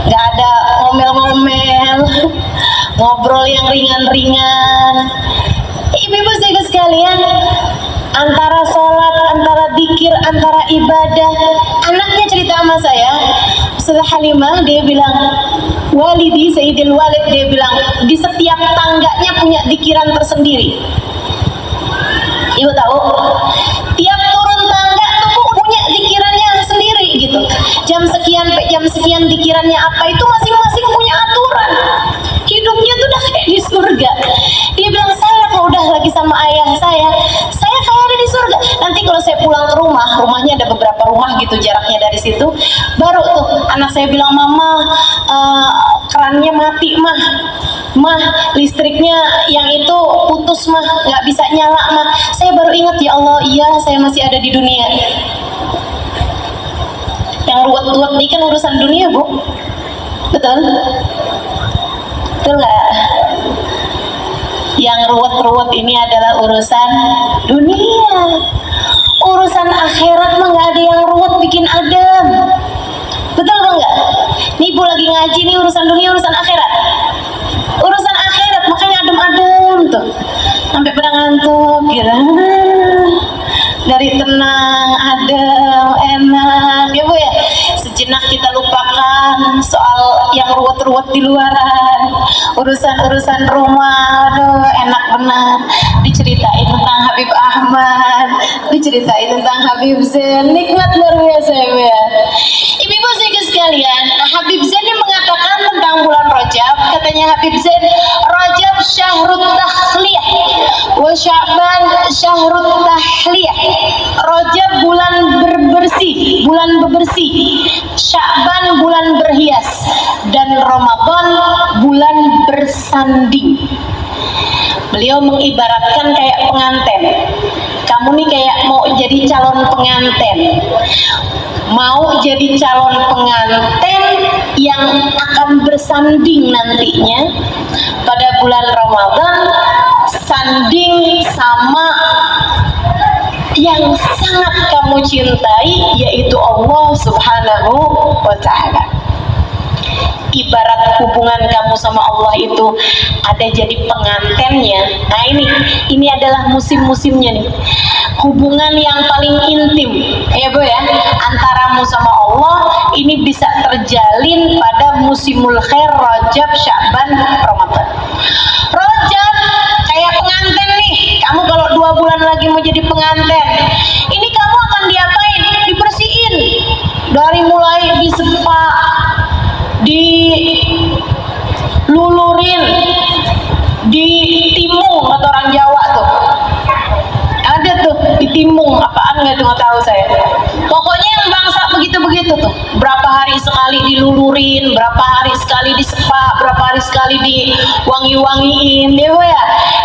nggak ada ngomel-ngomel, ngobrol yang ringan-ringan. Ibu-ibu saya sekalian, antara sholat, antara zikir, antara ibadah. Anaknya cerita sama saya, Ustazah Halimah, dia bilang, walidi Sayyidil Walid, dia bilang, di setiap tangganya punya zikiran tersendiri. Ibu tahu, tiap turun tangga tuh punya zikirannya sendiri gitu. Jam sekian sampai jam sekian zikirannya apa, itu masing-masing punya aturan. Hidupnya tuh udah kayak di surga. Dia bilang, saya kalau udah lagi sama ayah saya kayak ada di surga. Nanti kalau saya pulang ke rumah, rumahnya ada beberapa rumah gitu jaraknya dari situ, baru tuh anak saya bilang, mama, kerannya mati mah, listriknya yang itu putus mah, nggak bisa nyala mah. Saya baru ingat, ya Allah, iya saya masih ada di dunia. Yang ruwet-ruwet ini kan urusan dunia, Bu. Betul? Betul nggak? Yang ruwet-ruwet ini adalah urusan dunia. Urusan akhirat mah nggak ada yang ruwet bikin adem. Betul nggak? Nih Bu lagi ngaji nih, urusan dunia, urusan akhirat. Urusan akhirat makanya adem-adem tuh, sampai pada ngantuk gitu. Dari tenang, adem, enak, ya Bu ya. Sejenak kita lupakan soal yang ruwet-ruwet di luaran. Urusan-urusan rumah, aduh enak benar. Diceritain tentang Habib Ahmad, diceritain tentang Habib Zain, nikmat luar biasa ya Bu ya. Ibu-ibu sekalian, Habib Zain yang mengatakan tentang bulan Rajab, katanya Habib Zain, Rajab syahrut tahliyah wa Sya'ban syahrut tahliyah. Rajab bulan berbersih, bulan bebersih, Sya'ban bulan berhias, dan Ramadan bulan bersanding. Beliau mengibaratkan kayak pengantin. Kamu nih kayak mau jadi calon pengantin, mau jadi calon pengantin yang akan bersanding nantinya pada bulan Ramadan, sanding sama yang sangat kamu cintai, yaitu Allah Subhanahu wa Ta'ala. Ibarat hubungan kamu sama Allah itu ada jadi pengantennya. Nah ini adalah musim-musimnya nih. Hubungan yang paling intim, ya Bu ya, antaramu sama Allah ini bisa terjalin pada musimul khair, Rajab, Sya'ban, Ramadan. Rajab kayak pengantin nih. Kamu kalau 2 bulan lagi mau jadi pengantin, ini kamu akan diapain? Dibersihin. Dari mulai disepa, dilulurin, ditimung, kata orang Jawa tuh. Ada tuh ditimung, apaan nggak tuh, nggak tahu saya. Pokoknya yang bangsa begitu-begitu tuh. Berapa hari sekali dilulurin, berapa hari sekali disepa, berapa hari sekali diwangi-wangiin, ya.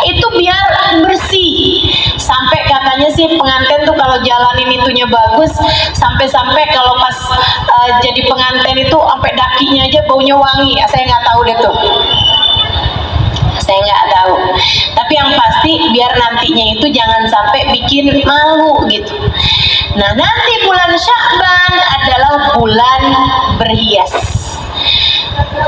Itu biar bersih. Sampai katanya sih pengantin tuh kalau jalanin itunya bagus, sampai-sampai kalau pas jadi pengantin itu sampai dakinya aja baunya wangi. Saya nggak tahu deh tuh. Saya nggak tahu, tapi yang pasti biar nantinya itu jangan sampai bikin malu gitu. Nah, nanti bulan Sya'ban adalah bulan berhias.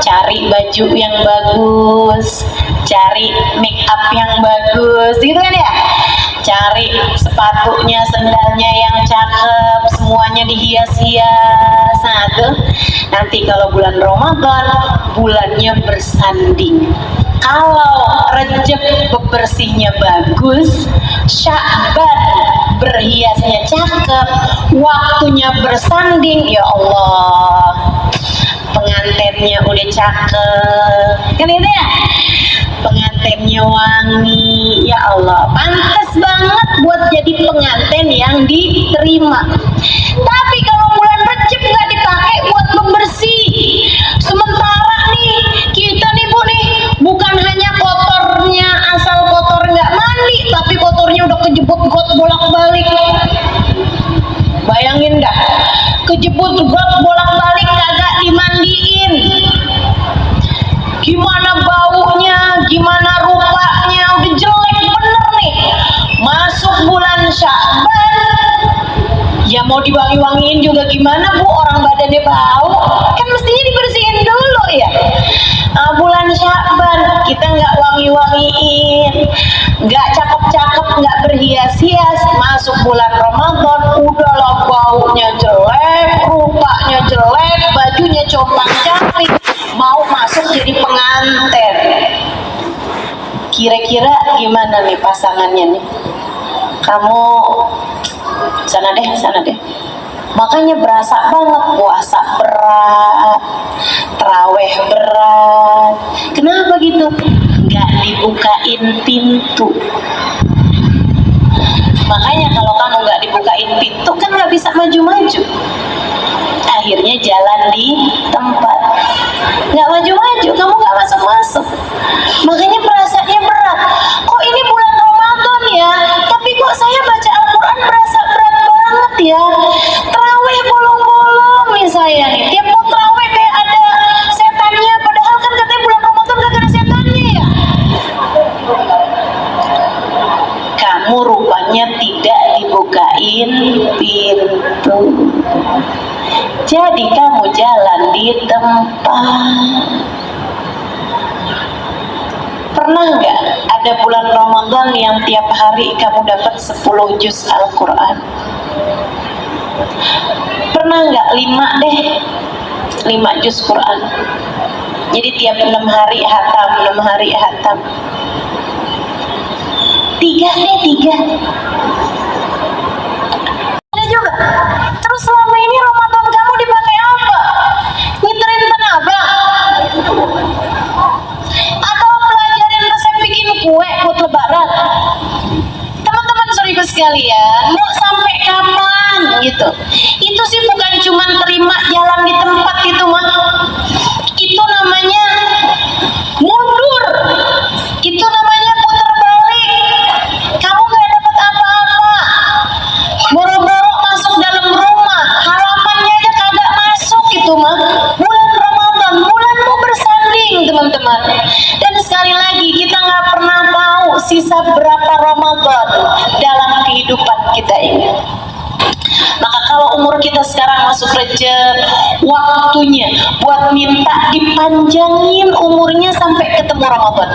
Cari baju yang bagus, cari make up yang bagus, gitu kan ya. cari sepatunya, sendalnya yang cakep, semuanya dihias-hias. Nah tuh nanti kalau bulan Ramadan bulannya bersanding. Kalau Rejab bebersihnya bagus, Sya'ban berhiasnya cakep, waktunya bersanding, ya Allah, pengantennya udah cakep, kan itu ya? Pengantennya wangi, ya Allah, pantas banget buat jadi pengantin yang diterima. Tapi kalau bulan Rejab nggak dipakai buat pembersih, sementara nih kita nih Bu nih, bukan hanya kotornya asal kotor nggak mandi, tapi kotornya udah kejebot got bolak-balik. Bayangin dah, kejebot got bolak-balik kagak dimandiin, gimana baunya, gimana rupanya, udah jelek bener nih. Masuk bulan Sya'ban, ya mau diwangi-wangiin juga gimana Bu, orang badannya bau, kan mestinya dibersihin dulu ya. Nah, bulan Sya'ban kita nggak wangi-wangiin, nggak cakep-cakep, nggak berhias-hias, masuk bulan Ramadan udahlah baunya jelek, rupanya jelek, bajunya compang-camping, mau masuk jadi pengantin. Kira-kira gimana nih pasangannya nih? Kamu sana deh. Makanya berasa banget puasa berat, terawih berat. Kenapa gitu? Nggak dibukain pintu. Makanya kalau kamu nggak dibukain pintu kan nggak bisa maju-maju. Akhirnya jalan di tempat, nggak maju-maju, kamu nggak masuk-masuk. Makanya perasaannya berat. Kok ini bulan Ramadan ya, tapi kok saya baca Al-Quran berasa berat banget ya. Terawih bolong-bolong nih saya nih, tiap mau terawih kayak ada setannya, padahal kan katanya bulan Ramadan gak ada setannya ya. Kamu rupanya tidak dibukain pintu, jadi kamu jalan di tempat. Pernah nggak ada bulan Ramadan yang tiap hari kamu dapat 10 juz Al-Quran? Pernah nggak 5 juz Quran? Jadi tiap 6 hari hatam. 3. Ada juga. Terus selama ini Ramadan kamu dipakai apa? Ngiterin tenaga? Atau pelajarin resep bikin kue buat lebaran? Teman-teman saudaraku sekalian, mau sampai kapan gitu? Itu sih bukan cuma terima jalan di tempat itu mah. Itu namanya mundur. Itu namanya putar balik. Kamu gak dapat apa-apa. Boro-boro masuk dalam rumah, halamannya aja kagak masuk itu mah. Bulan Ramadan, bulanmu bersanding teman-teman. Dan sekali lagi kita nggak pernah tahu sisa berapa Ramadan dalam kehidupan kita ini. Maka kalau umur kita sekarang masuk Rejab, waktunya buat minta dipanjangin umurnya sampai ketemu Ramadan.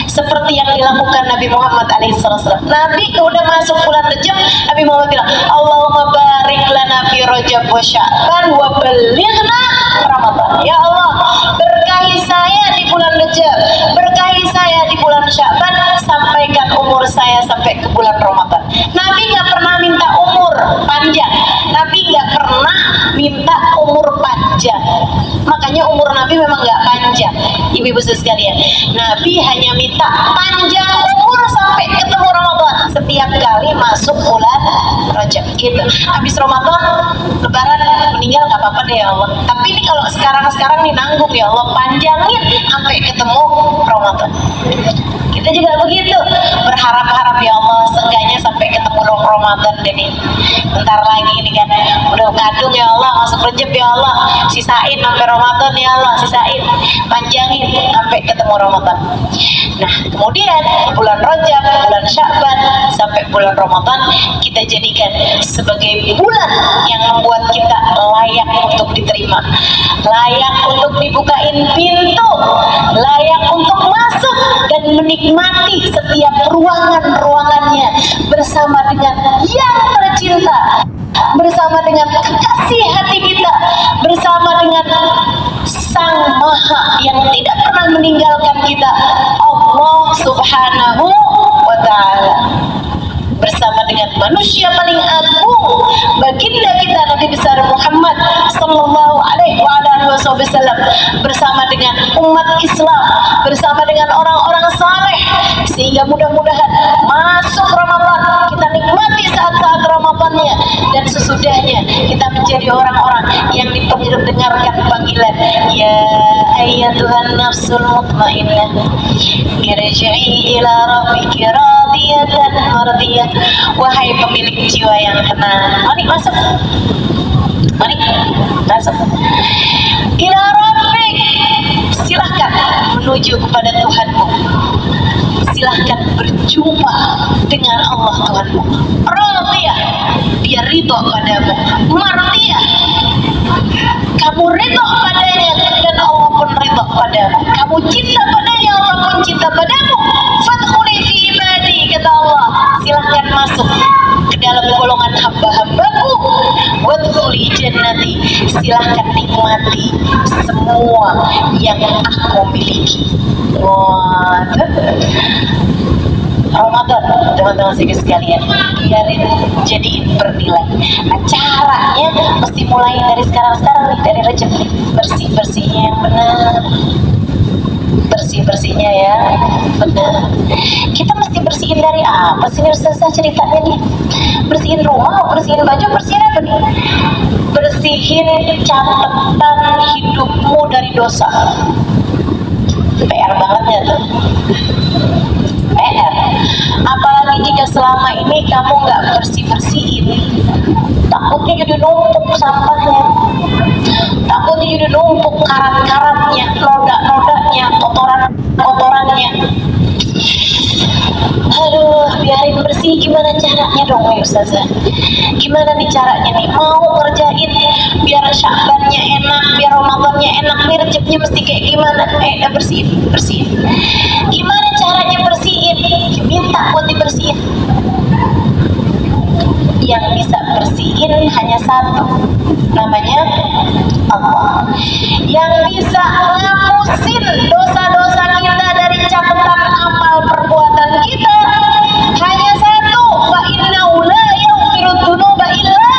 Seperti yang dilakukan Nabi Muhammad alaihissalam. Nabi udah masuk bulan Rejab, Nabi Muhammad bilang, Allahumma barik lana fi Rajab wa Sya'ban wa balighna Ramadan. Ya Allah, berkahi saya di bulan Rejab, berkahi saya di bulan Sya'ban, sampaikan umur saya sampai ke bulan Ramadan. Nabi nggak pernah minta umur panjang, Nabi nggak pernah minta umur panjang. Makanya umur Nabi memang nggak panjang, ibu-ibu sekalian. Nabi hanya minta panjang umur sampai ketemu Ramadan setiap kali masuk bulan Rajab gitu. Habis Ramadan, Lebaran meninggal nggak apa-apa deh ya Allah. Tapi ini kalau sekarang nih nanggung ya Allah, panjangin sampai ketemu Ramadan. Kita juga begitu, berharap-harap ya Allah, seenggaknya sampai ketemu Ramadan deh nih. Bentar lagi ini kan udah kadung ya Allah, masuk Rejab ya Allah, sisain sampai Ramadan ya Allah, sisain, panjangin sampai ketemu Ramadan. Nah kemudian bulan Rajab, bulan Sya'ban sampai bulan Ramadan kita jadikan sebagai bulan yang membuat kita layak untuk diterima, layak untuk dibukain pintu, layak untuk masuk dan menikmati setiap ruangan-ruangannya bersama dengan yang tercinta, bersama dengan kekasih hati kita, bersama dengan Sang Maha yang tidak pernah meninggalkan kita, Allah Subhanahu wa Ta'ala, bersama dengan manusia paling agung, baginda kita Nabi besar Muhammad sallallahu alaihi wasallam, bersama dengan umat Islam, bersama dengan orang-orang saleh, sehingga mudah-mudahan masuk Ramadan kita nikmati saat-saat Ramadannya, dan sesudahnya kita menjadi orang-orang yang didengarkan panggilan ya ayyatuhan nafsul mutmainnah irji'i ila rabbiki radiyatan mardiyah. Wahai pemilik jiwa yang tenang, mari masuk, mari masuk. Ila rabbik, silahkan menuju kepada Tuhanmu, silahkan berjumpa dengan Allah Tuhanmu. Radiyah, dia ridho padamu. Mardiyah, kamu ridho padanya dan Allah pun ridho padamu. Kamu cinta padanya, Allah pun cinta padamu. Fadkhuli fi ibadi, kata Allah, silahkan masuk ke dalam golongan hamba-hambaku. Wadkhuli jannati, silahkan nikmati semua yang aku miliki. Wah, Ramadan, teman-teman sekalian, biarin jadiin bernilai. Nah, caranya mesti mulai dari sekarang nih, dari Rejab nih, bersih-bersihnya yang benar, bersih-bersihnya ya benar. Kita mesti bersihin dari apa sih nih Ustazah ceritanya nih? Bersihin rumah, bersihin baju, bersihin apa nih? Bersihin catatan hidupmu dari dosa. PR banget ya tuh, PR. Apalagi jika selama ini kamu nggak bersih-bersihin, takutnya jadi numpuk sampahnya, takutnya jadi numpuk karat-karatnya, noda-nodanya, kotorannya. Aduh, biarin bersih. Gimana caranya dong ya Ustazah? Gimana nih caranya nih? Mau ngerjain biar Sya'bannya enak, biar Ramadannya enak, nih Recepnya mesti kayak gimana? Bersihin. Gimana caranya bersihin? Minta buat dibersihin. Yang bisa bersihin hanya satu, namanya Allah. Yang bisa ngapusin dosa-dosa kita dari catatan amal perbuatan kita hanya satu, fa innahu la yaghfiru dzunuba illa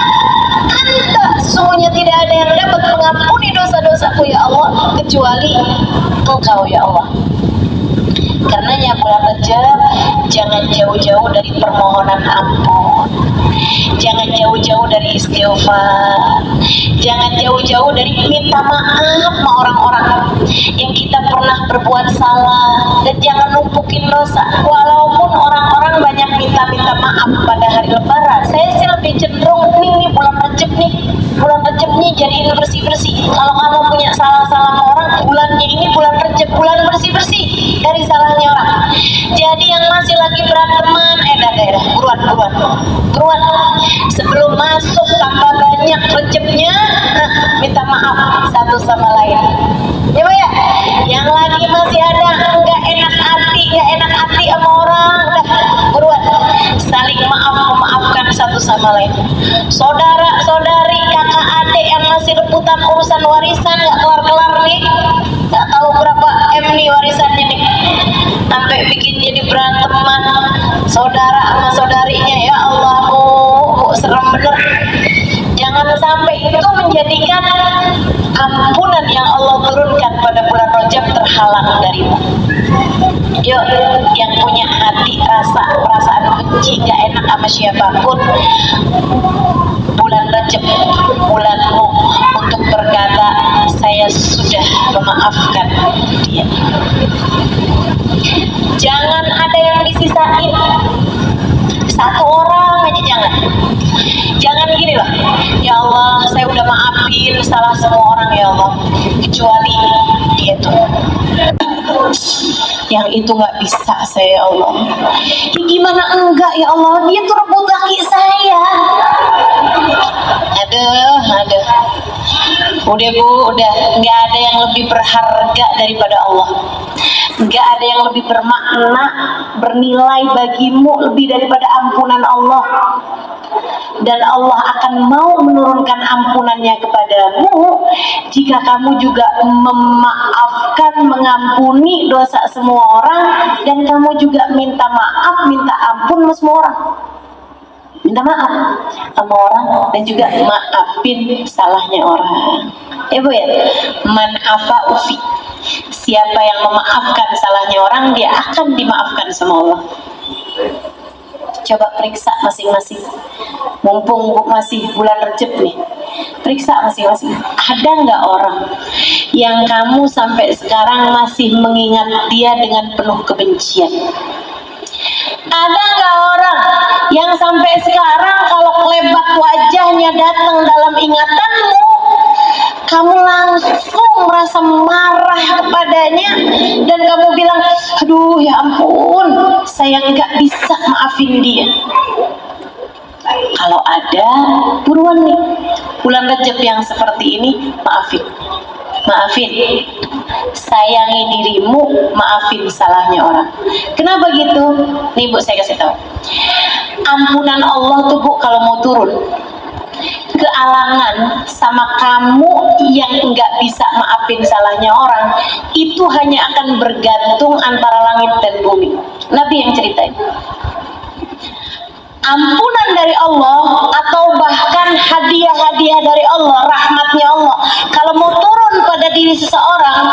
anta. Sesungguhnya tidak ada yang dapat mengampuni dosa-dosaku ya Allah kecuali Engkau ya Allah. Karenanya bulan Rajab jangan jauh-jauh dari permohonan ampun, jangan jauh-jauh dari istighfar, jangan jauh-jauh dari minta maaf sama orang-orang yang kita pernah berbuat salah, dan jangan numpukin dosa. Walaupun orang-orang banyak minta maaf pada hari Lebaran, saya sih lebih cenderung nih bulan Rajab nih jadiin bersih-bersih. Kalau kamu punya salah-salah sama orang, bulannya ini bulan Rajab, bulan bersih-bersih dari salahnya orang. Jadi yang masih lagi beranteman, daerah buruan sebelum masuk tambah banyak Recepnya, minta maaf satu sama lain ya Pak ya. Yang lagi masih ada nggak enak hati sama orang, udah buruan saling memaafkan satu sama lain. Saudara-saudari, kakak adik yang masih rebutan urusan warisan nggak kelar-kelar nih, nggak tahu berapa M nih warisannya nih, sampai bikin jadi beranteman saudara sama saudarinya. Ya Allah, serem bener. Jangan sampai itu menjadikan ampunan yang Allah turunkan pada bulan Rajab terhalang darimu. Yuk, yang punya hati perasaan benci gak enak sama siapapun, bulan Rajab bulanmu untuk berkata saya sudah memaafkan dia. Jangan ada yang disisain, satu orang aja jangan gini loh, ya Allah saya udah maafin salah semua orang ya Allah kecuali dia tuh, yang itu nggak bisa saya ya Allah. Ya gimana enggak ya Allah, dia tuh rebut laki saya. Aduh Udah Bu, udah nggak ada yang lebih berharga daripada Allah. Nggak ada yang lebih bermakna, bernilai bagimu lebih daripada ampunan Allah. Dan Allah akan mau menurunkan ampunannya kepadamu jika kamu juga memaafkan, mengampuni dosa semua orang, dan kamu juga minta maaf, minta ampun sama semua orang. Minta maaf sama orang dan juga maafin salahnya orang. Bu ya, man afa ufi. Siapa yang memaafkan salahnya orang, dia akan dimaafkan sama Allah. Coba periksa masing-masing. Mumpung masih bulan Rejab nih, periksa masing-masing. Ada nggak orang yang kamu sampai sekarang masih mengingat dia dengan penuh kebencian? Ada nggak orang yang sampai sekarang kalau kelebat wajahnya datang dalam ingatanmu, kamu langsung merasa marah kepadanya dan kamu bilang, aduh ya ampun, saya nggak bisa maafin dia? Kalau ada, buruan nih, bulan Rejab yang seperti ini, maafin. Sayangi dirimu, maafin salahnya orang. Kenapa gitu? Nih Bu, saya kasih tahu. Ampunan Allah tuh Bu, kalau mau turun kealangan sama kamu yang nggak bisa maafin salahnya orang, itu hanya akan bergantung antara langit dan bumi. Nabi yang ceritain. Ampunan dari Allah atau bahkan hadiah-hadiah dari Allah, rahmatnya Allah, kalau mau turun pada diri seseorang,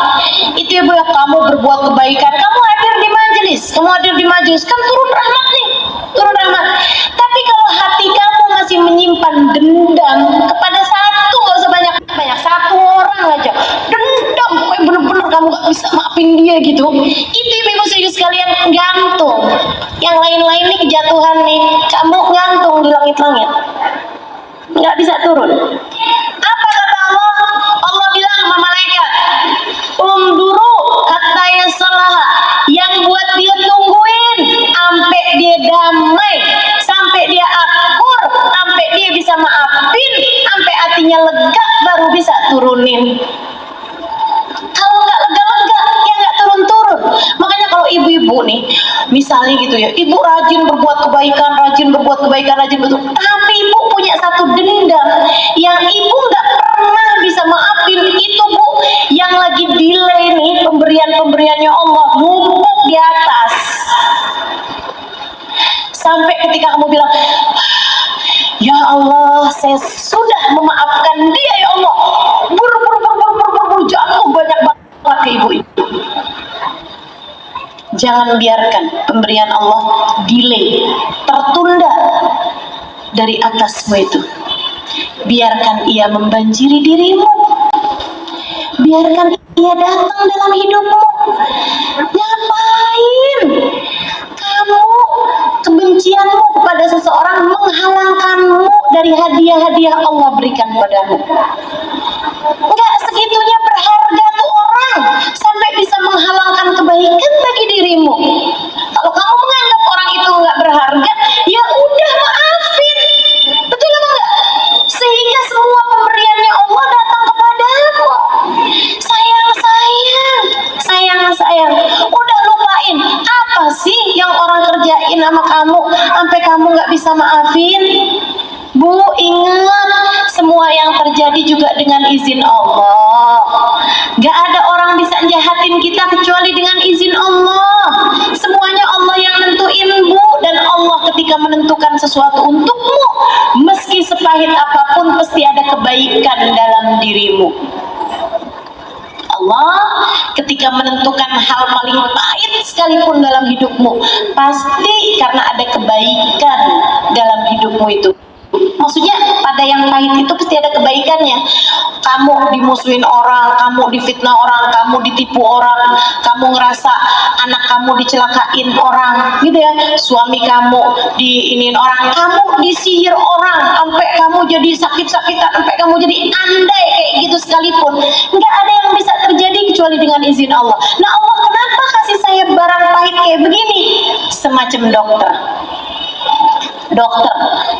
itu ya Bu, ya, kamu berbuat kebaikan, kamu hadir di majelis, kan turun rahmat nih, turun rahmat. Tapi kalau hati kamu masih menyimpan dendam kepada satu, nggak usah banyak, satu orang aja, dendam, bener-bener kamu gak bisa maafin dia gitu, itu ibu saudara sekalian gantung. Yang lain-lain nih kejatuhan nih, kamu gantung di langit-langit, nggak bisa turun. Apa kata Allah? Allah bilang sama malaikat, duru kata yang salah, yang buat dia tungguin sampai dia damai, sampai dia akur, sampai dia bisa maafin, sampai hatinya lega, baru bisa turunin. Kalau nggak lega-lega, ya nggak turun-turun. Makanya kalau ibu-ibu nih, misalnya gitu ya, ibu rajin berbuat kebaikan, tapi ibu punya satu dendam yang ibu nggak pernah bisa maafin, itu Bu, yang lagi delay nih pemberiannya Allah, numpuk di atas. Sampai ketika kamu bilang, ya Allah, saya sudah memaafkan dia ya Allah, jatuh banyak banget ke ibu itu. Jangan biarkan pemberian Allah delay, tertunda dari atasmu itu. Biarkan ia membanjiri dirimu, biarkan ia datang dalam hidupmu. Ngapain kamu kebencianmu kepada seseorang menghalangkanmu dari hadiah-hadiah Allah berikan padamu? Enggak segitunya berharga tuh orang sampai bisa menghalangkan kebaikan bagi dirimu. Kalau kamu menganggap orang itu enggak berharga, ya udah maafin. Betul apa enggak? Sehingga semua pemberiannya Allah datang kepadamu. Sayang. Udah lupain. Apa sih yang orang kerjain sama kamu sampai kamu nggak bisa maafin? Bu, ingat, semua yang terjadi juga dengan izin Allah. Gak ada orang bisa jahatin kita kecuali dengan izin Allah. Semuanya Allah yang nentuin Bu, dan Allah ketika menentukan sesuatu untukmu, meski sepahit apapun pasti ada kebaikan dalam dirimu. Allah ketika menentukan hal paling pahit sekalipun dalam hidupmu, pasti karena ada kebaikan dalam hidupmu itu. Maksudnya pada yang pahit itu pasti ada kebaikannya. Kamu dimusuhin orang, kamu difitnah orang, kamu ditipu orang, kamu ngerasa anak kamu dicelakain orang gitu ya, suami kamu diinin orang, kamu disihir orang sampai kamu jadi sakit-sakitan, sampai kamu jadi andai kayak gitu sekalipun, nggak ada yang bisa terjadi kecuali dengan izin Allah. Nah, Allah kenapa kasih saya barang pahit kayak begini? Semacam dokter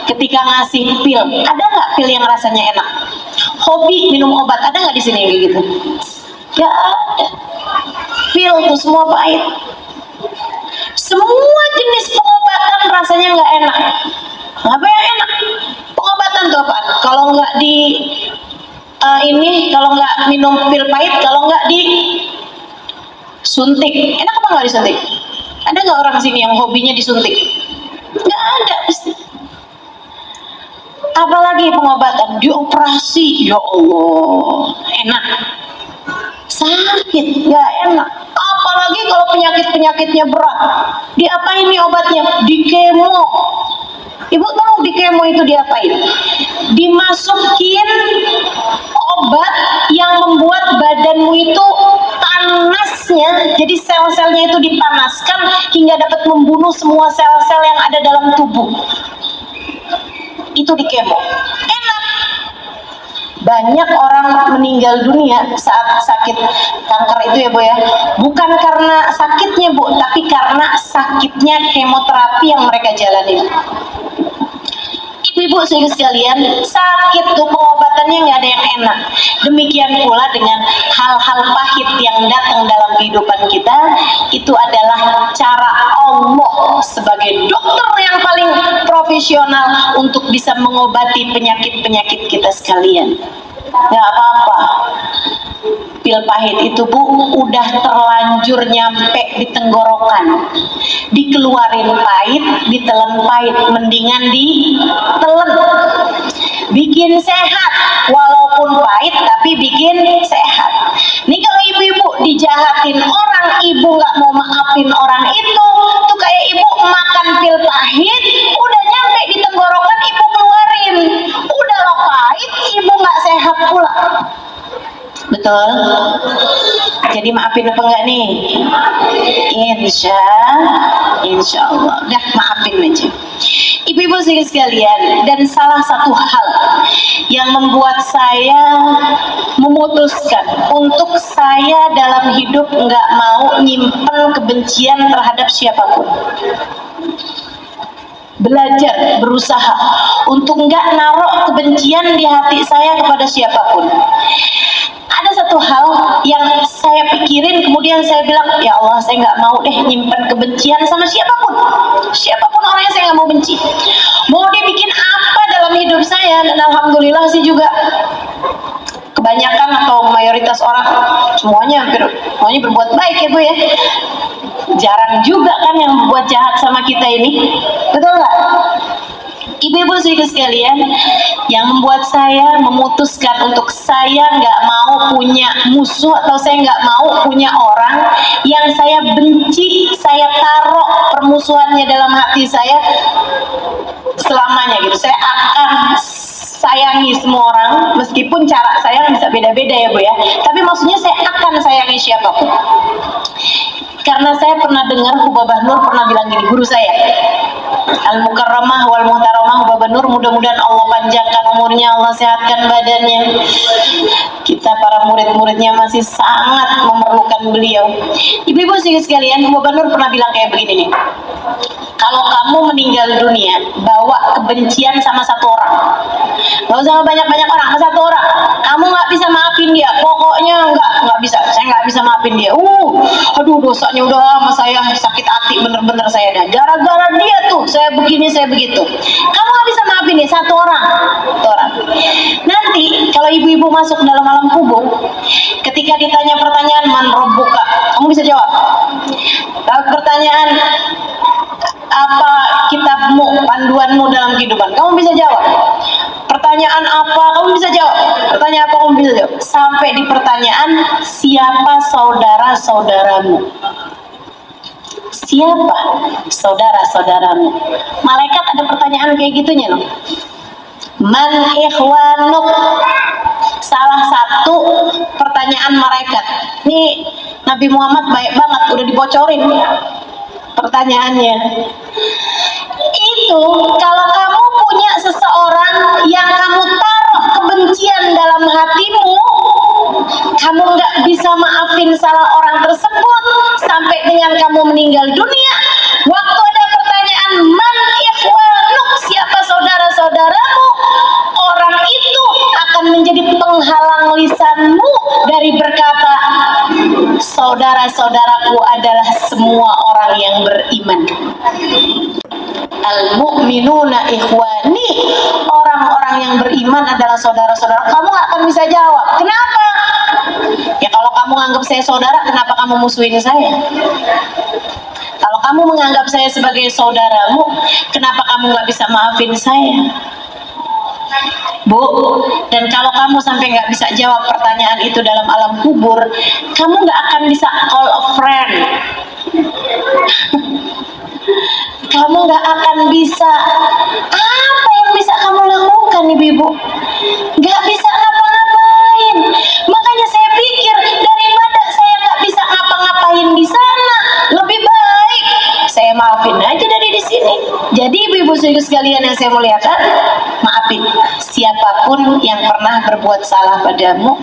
ketika ngasih pil, ada nggak pil yang rasanya enak? hobi minum obat, ada nggak di sini kayak gitu? Gak ada. Pil tuh semua pahit. Semua jenis pengobatan rasanya nggak enak. Apa yang enak? Pengobatan tuh apa? Kalau nggak di kalau nggak minum pil pahit, kalau nggak di suntik. Enak apa nggak disuntik? Ada nggak orang sini yang hobinya disuntik? Nggak ada pasti. Apalagi pengobatan, dioperasi, ya Allah, enak. Sakit, nggak enak. Apalagi kalau penyakitnya berat, diapain nih obatnya? Di kemo. Ibu tahu di kemo itu diapain? Dimasukin obat yang membuat badanmu itu panasnya, jadi sel-selnya itu dipanaskan hingga dapat membunuh semua sel-sel yang ada dalam tubuh. Itu di kemo. Enak. Banyak orang meninggal dunia saat sakit kanker itu ya Bu ya, bukan karena sakitnya Bu, tapi karena sakitnya kemoterapi yang mereka jalani. Ibu sekalian, sakit tuh pengobatannya nggak ada yang enak. Demikian pula dengan hal-hal pahit yang datang dalam kehidupan kita, itu adalah cara Allah sebagai dokter yang paling profesional untuk bisa mengobati penyakit-penyakit kita sekalian. Nggak apa-apa. Pil pahit itu Bu udah terlanjur nyampe di tenggorokan, dikeluarin pahit, ditelan pahit, mendingan ditelan. Bikin sehat, walaupun pahit tapi bikin sehat. Nih kalau ibu-ibu dijahatin orang, ibu nggak mau maafin orang itu, tuh kayak ibu makan pil pahit, udah nyampe di tenggorokan ibu keluarin, udah lo pahit, ibu nggak sehat pula. Betul? Jadi maafin apa enggak nih? Insya Allah. Udah maafin aja. Ibu-ibu sekalian, dan salah satu hal yang membuat saya memutuskan untuk saya dalam hidup nggak mau nyimpen kebencian terhadap siapapun. Belajar, berusaha untuk nggak naruh kebencian di hati saya kepada siapapun. Ada satu hal yang saya pikirin, kemudian saya bilang, ya Allah, saya nggak mau deh nyimpan kebencian sama siapapun orangnya saya nggak mau benci. Mau dia bikin apa dalam hidup saya, dan alhamdulillah sih juga kebanyakan atau mayoritas orang semuanya berbuat baik ya Bu ya. Jarang juga kan yang berbuat jahat sama kita ini, betul nggak? Ibu-ibu sekalian, yang membuat saya memutuskan untuk saya nggak mau punya musuh, atau saya nggak mau punya orang yang saya benci, saya taruh permusuhannya dalam hati saya selamanya gitu. Saya akan sayangi semua orang, meskipun cara sayang bisa beda-beda ya Bu ya, tapi maksudnya saya akan sayangi siapapun. Karena saya pernah dengar Hubabah Nur pernah bilang gini, guru saya, Al-Mukarramah wal Muhtaramah Hubabah Nur, mudah-mudahan Allah panjangkan umurnya, Allah sehatkan badannya. Kita para murid-muridnya masih sangat memerlukan beliau. Ibu-ibu sekalian, Hubabah Nur pernah bilang kayak begini nih, kalau kamu meninggal dunia bawa kebencian sama satu orang, gak usah banyak-banyak orang, sama satu orang, kamu nggak bisa maafin dia, pokoknya nggak bisa, saya nggak bisa maafin dia. Aduh dosanya udah sama saya, sakit hati bener-bener saya dah, gara-gara dia tuh saya begini saya begitu. Kamu nggak bisa maafin dia, satu orang. Nanti kalau ibu-ibu masuk dalam alam kubur, ketika ditanya pertanyaan man rabbuka, kamu bisa jawab. Kalau pertanyaan apa kitabmu, panduanmu dalam kehidupan, kamu bisa jawab. Pertanyaan apa, kamu bisa jawab. Pertanyaan apa, kamu bisa jawab. Sampai di pertanyaan, siapa saudara-saudaramu? Siapa saudara-saudaramu? Malaikat ada pertanyaan kayak gitunya loh. Man ikhwanuk? Salah satu pertanyaan malaikat. Nih Nabi Muhammad baik banget, udah dibocorin pertanyaannya. Itu kalau kamu punya seseorang yang kamu taruh kebencian dalam hatimu, kamu nggak bisa maafin salah orang tersebut sampai dengan kamu meninggal dunia. Waktu ada pertanyaan man ikhwanuk, siapa saudara-saudaramu, orang itu akan menjadi penghalang lisanmu dari berkata saudara-saudaraku adalah semua orang yang beriman. Al-mu'minuna ikhwani, orang-orang yang beriman adalah saudara-saudara. Kamu gak akan bisa jawab, kenapa? Ya kalau kamu anggap saya saudara, kenapa kamu musuhin saya? Kalau kamu menganggap saya sebagai saudaramu, kenapa kamu gak bisa maafin saya? Bu, dan kalau kamu sampai nggak bisa jawab pertanyaan itu dalam alam kubur, kamu nggak akan bisa call a friend. Kamu nggak akan bisa, apa yang bisa kamu lakukan, ibu-ibu? Nggak bisa ngapa-ngapain. Makanya saya pikir daripada saya nggak bisa ngapa-ngapain di sana, lebih baik saya maafin aja dari di sini. Jadi ibu-ibu sekalian yang saya muliakan, maafin siapapun yang pernah berbuat salah padamu.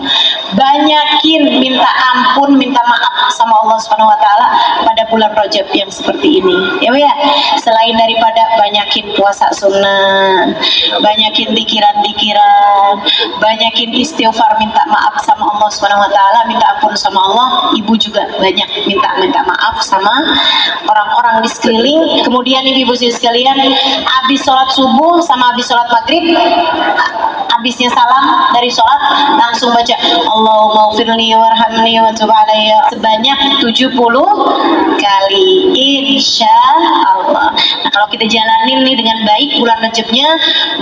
Banyakin minta ampun, minta maaf sama Allah Subhanahu wa taala pada bulan Rajab yang seperti ini. Ya, Bu ya. Selain daripada banyakin puasa sunnah, banyakin pikiran-pikiran, banyakin istighfar, minta maaf sama Allah Subhanahu wa taala, minta ampun sama Allah. Ibu juga banyak minta maaf sama orang-orang di sekeliling. Kemudian ibu-ibu sekalian, habis sholat subuh sama habis sholat maghrib, habisnya salam dari sholat, langsung baca Allahumma ufirli warhamni wa tub alayya sebanyak 70 kali, insya Allah. Nah, kalau kita jalanin nih dengan baik bulan Rajabnya,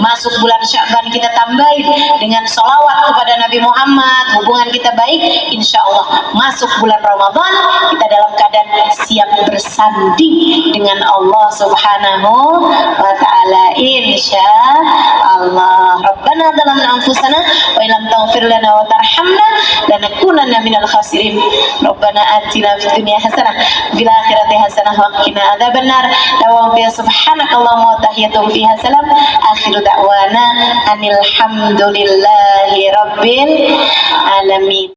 masuk bulan Sya'ban kita tambahin dengan sholawat kepada Nabi Muhammad, hubungan kita baik, insya Allah masuk bulan Ramadan kita dalam keadaan siap bersanding dengan Allah Subhanahu wa ta'ala, insya Allah. Rabbana zalamna anfusana wa illam taghfir lana wa tarhamna lanakunanna minal khasirin. Rabbana atina fid dunya hasanah fil akhirati hasanah wa qina adzabannar. Wa subhanakallahumma wa tahiyyatuhum fiha salam. Akhiru da'wana anil hamdulillahi rabbil alamin.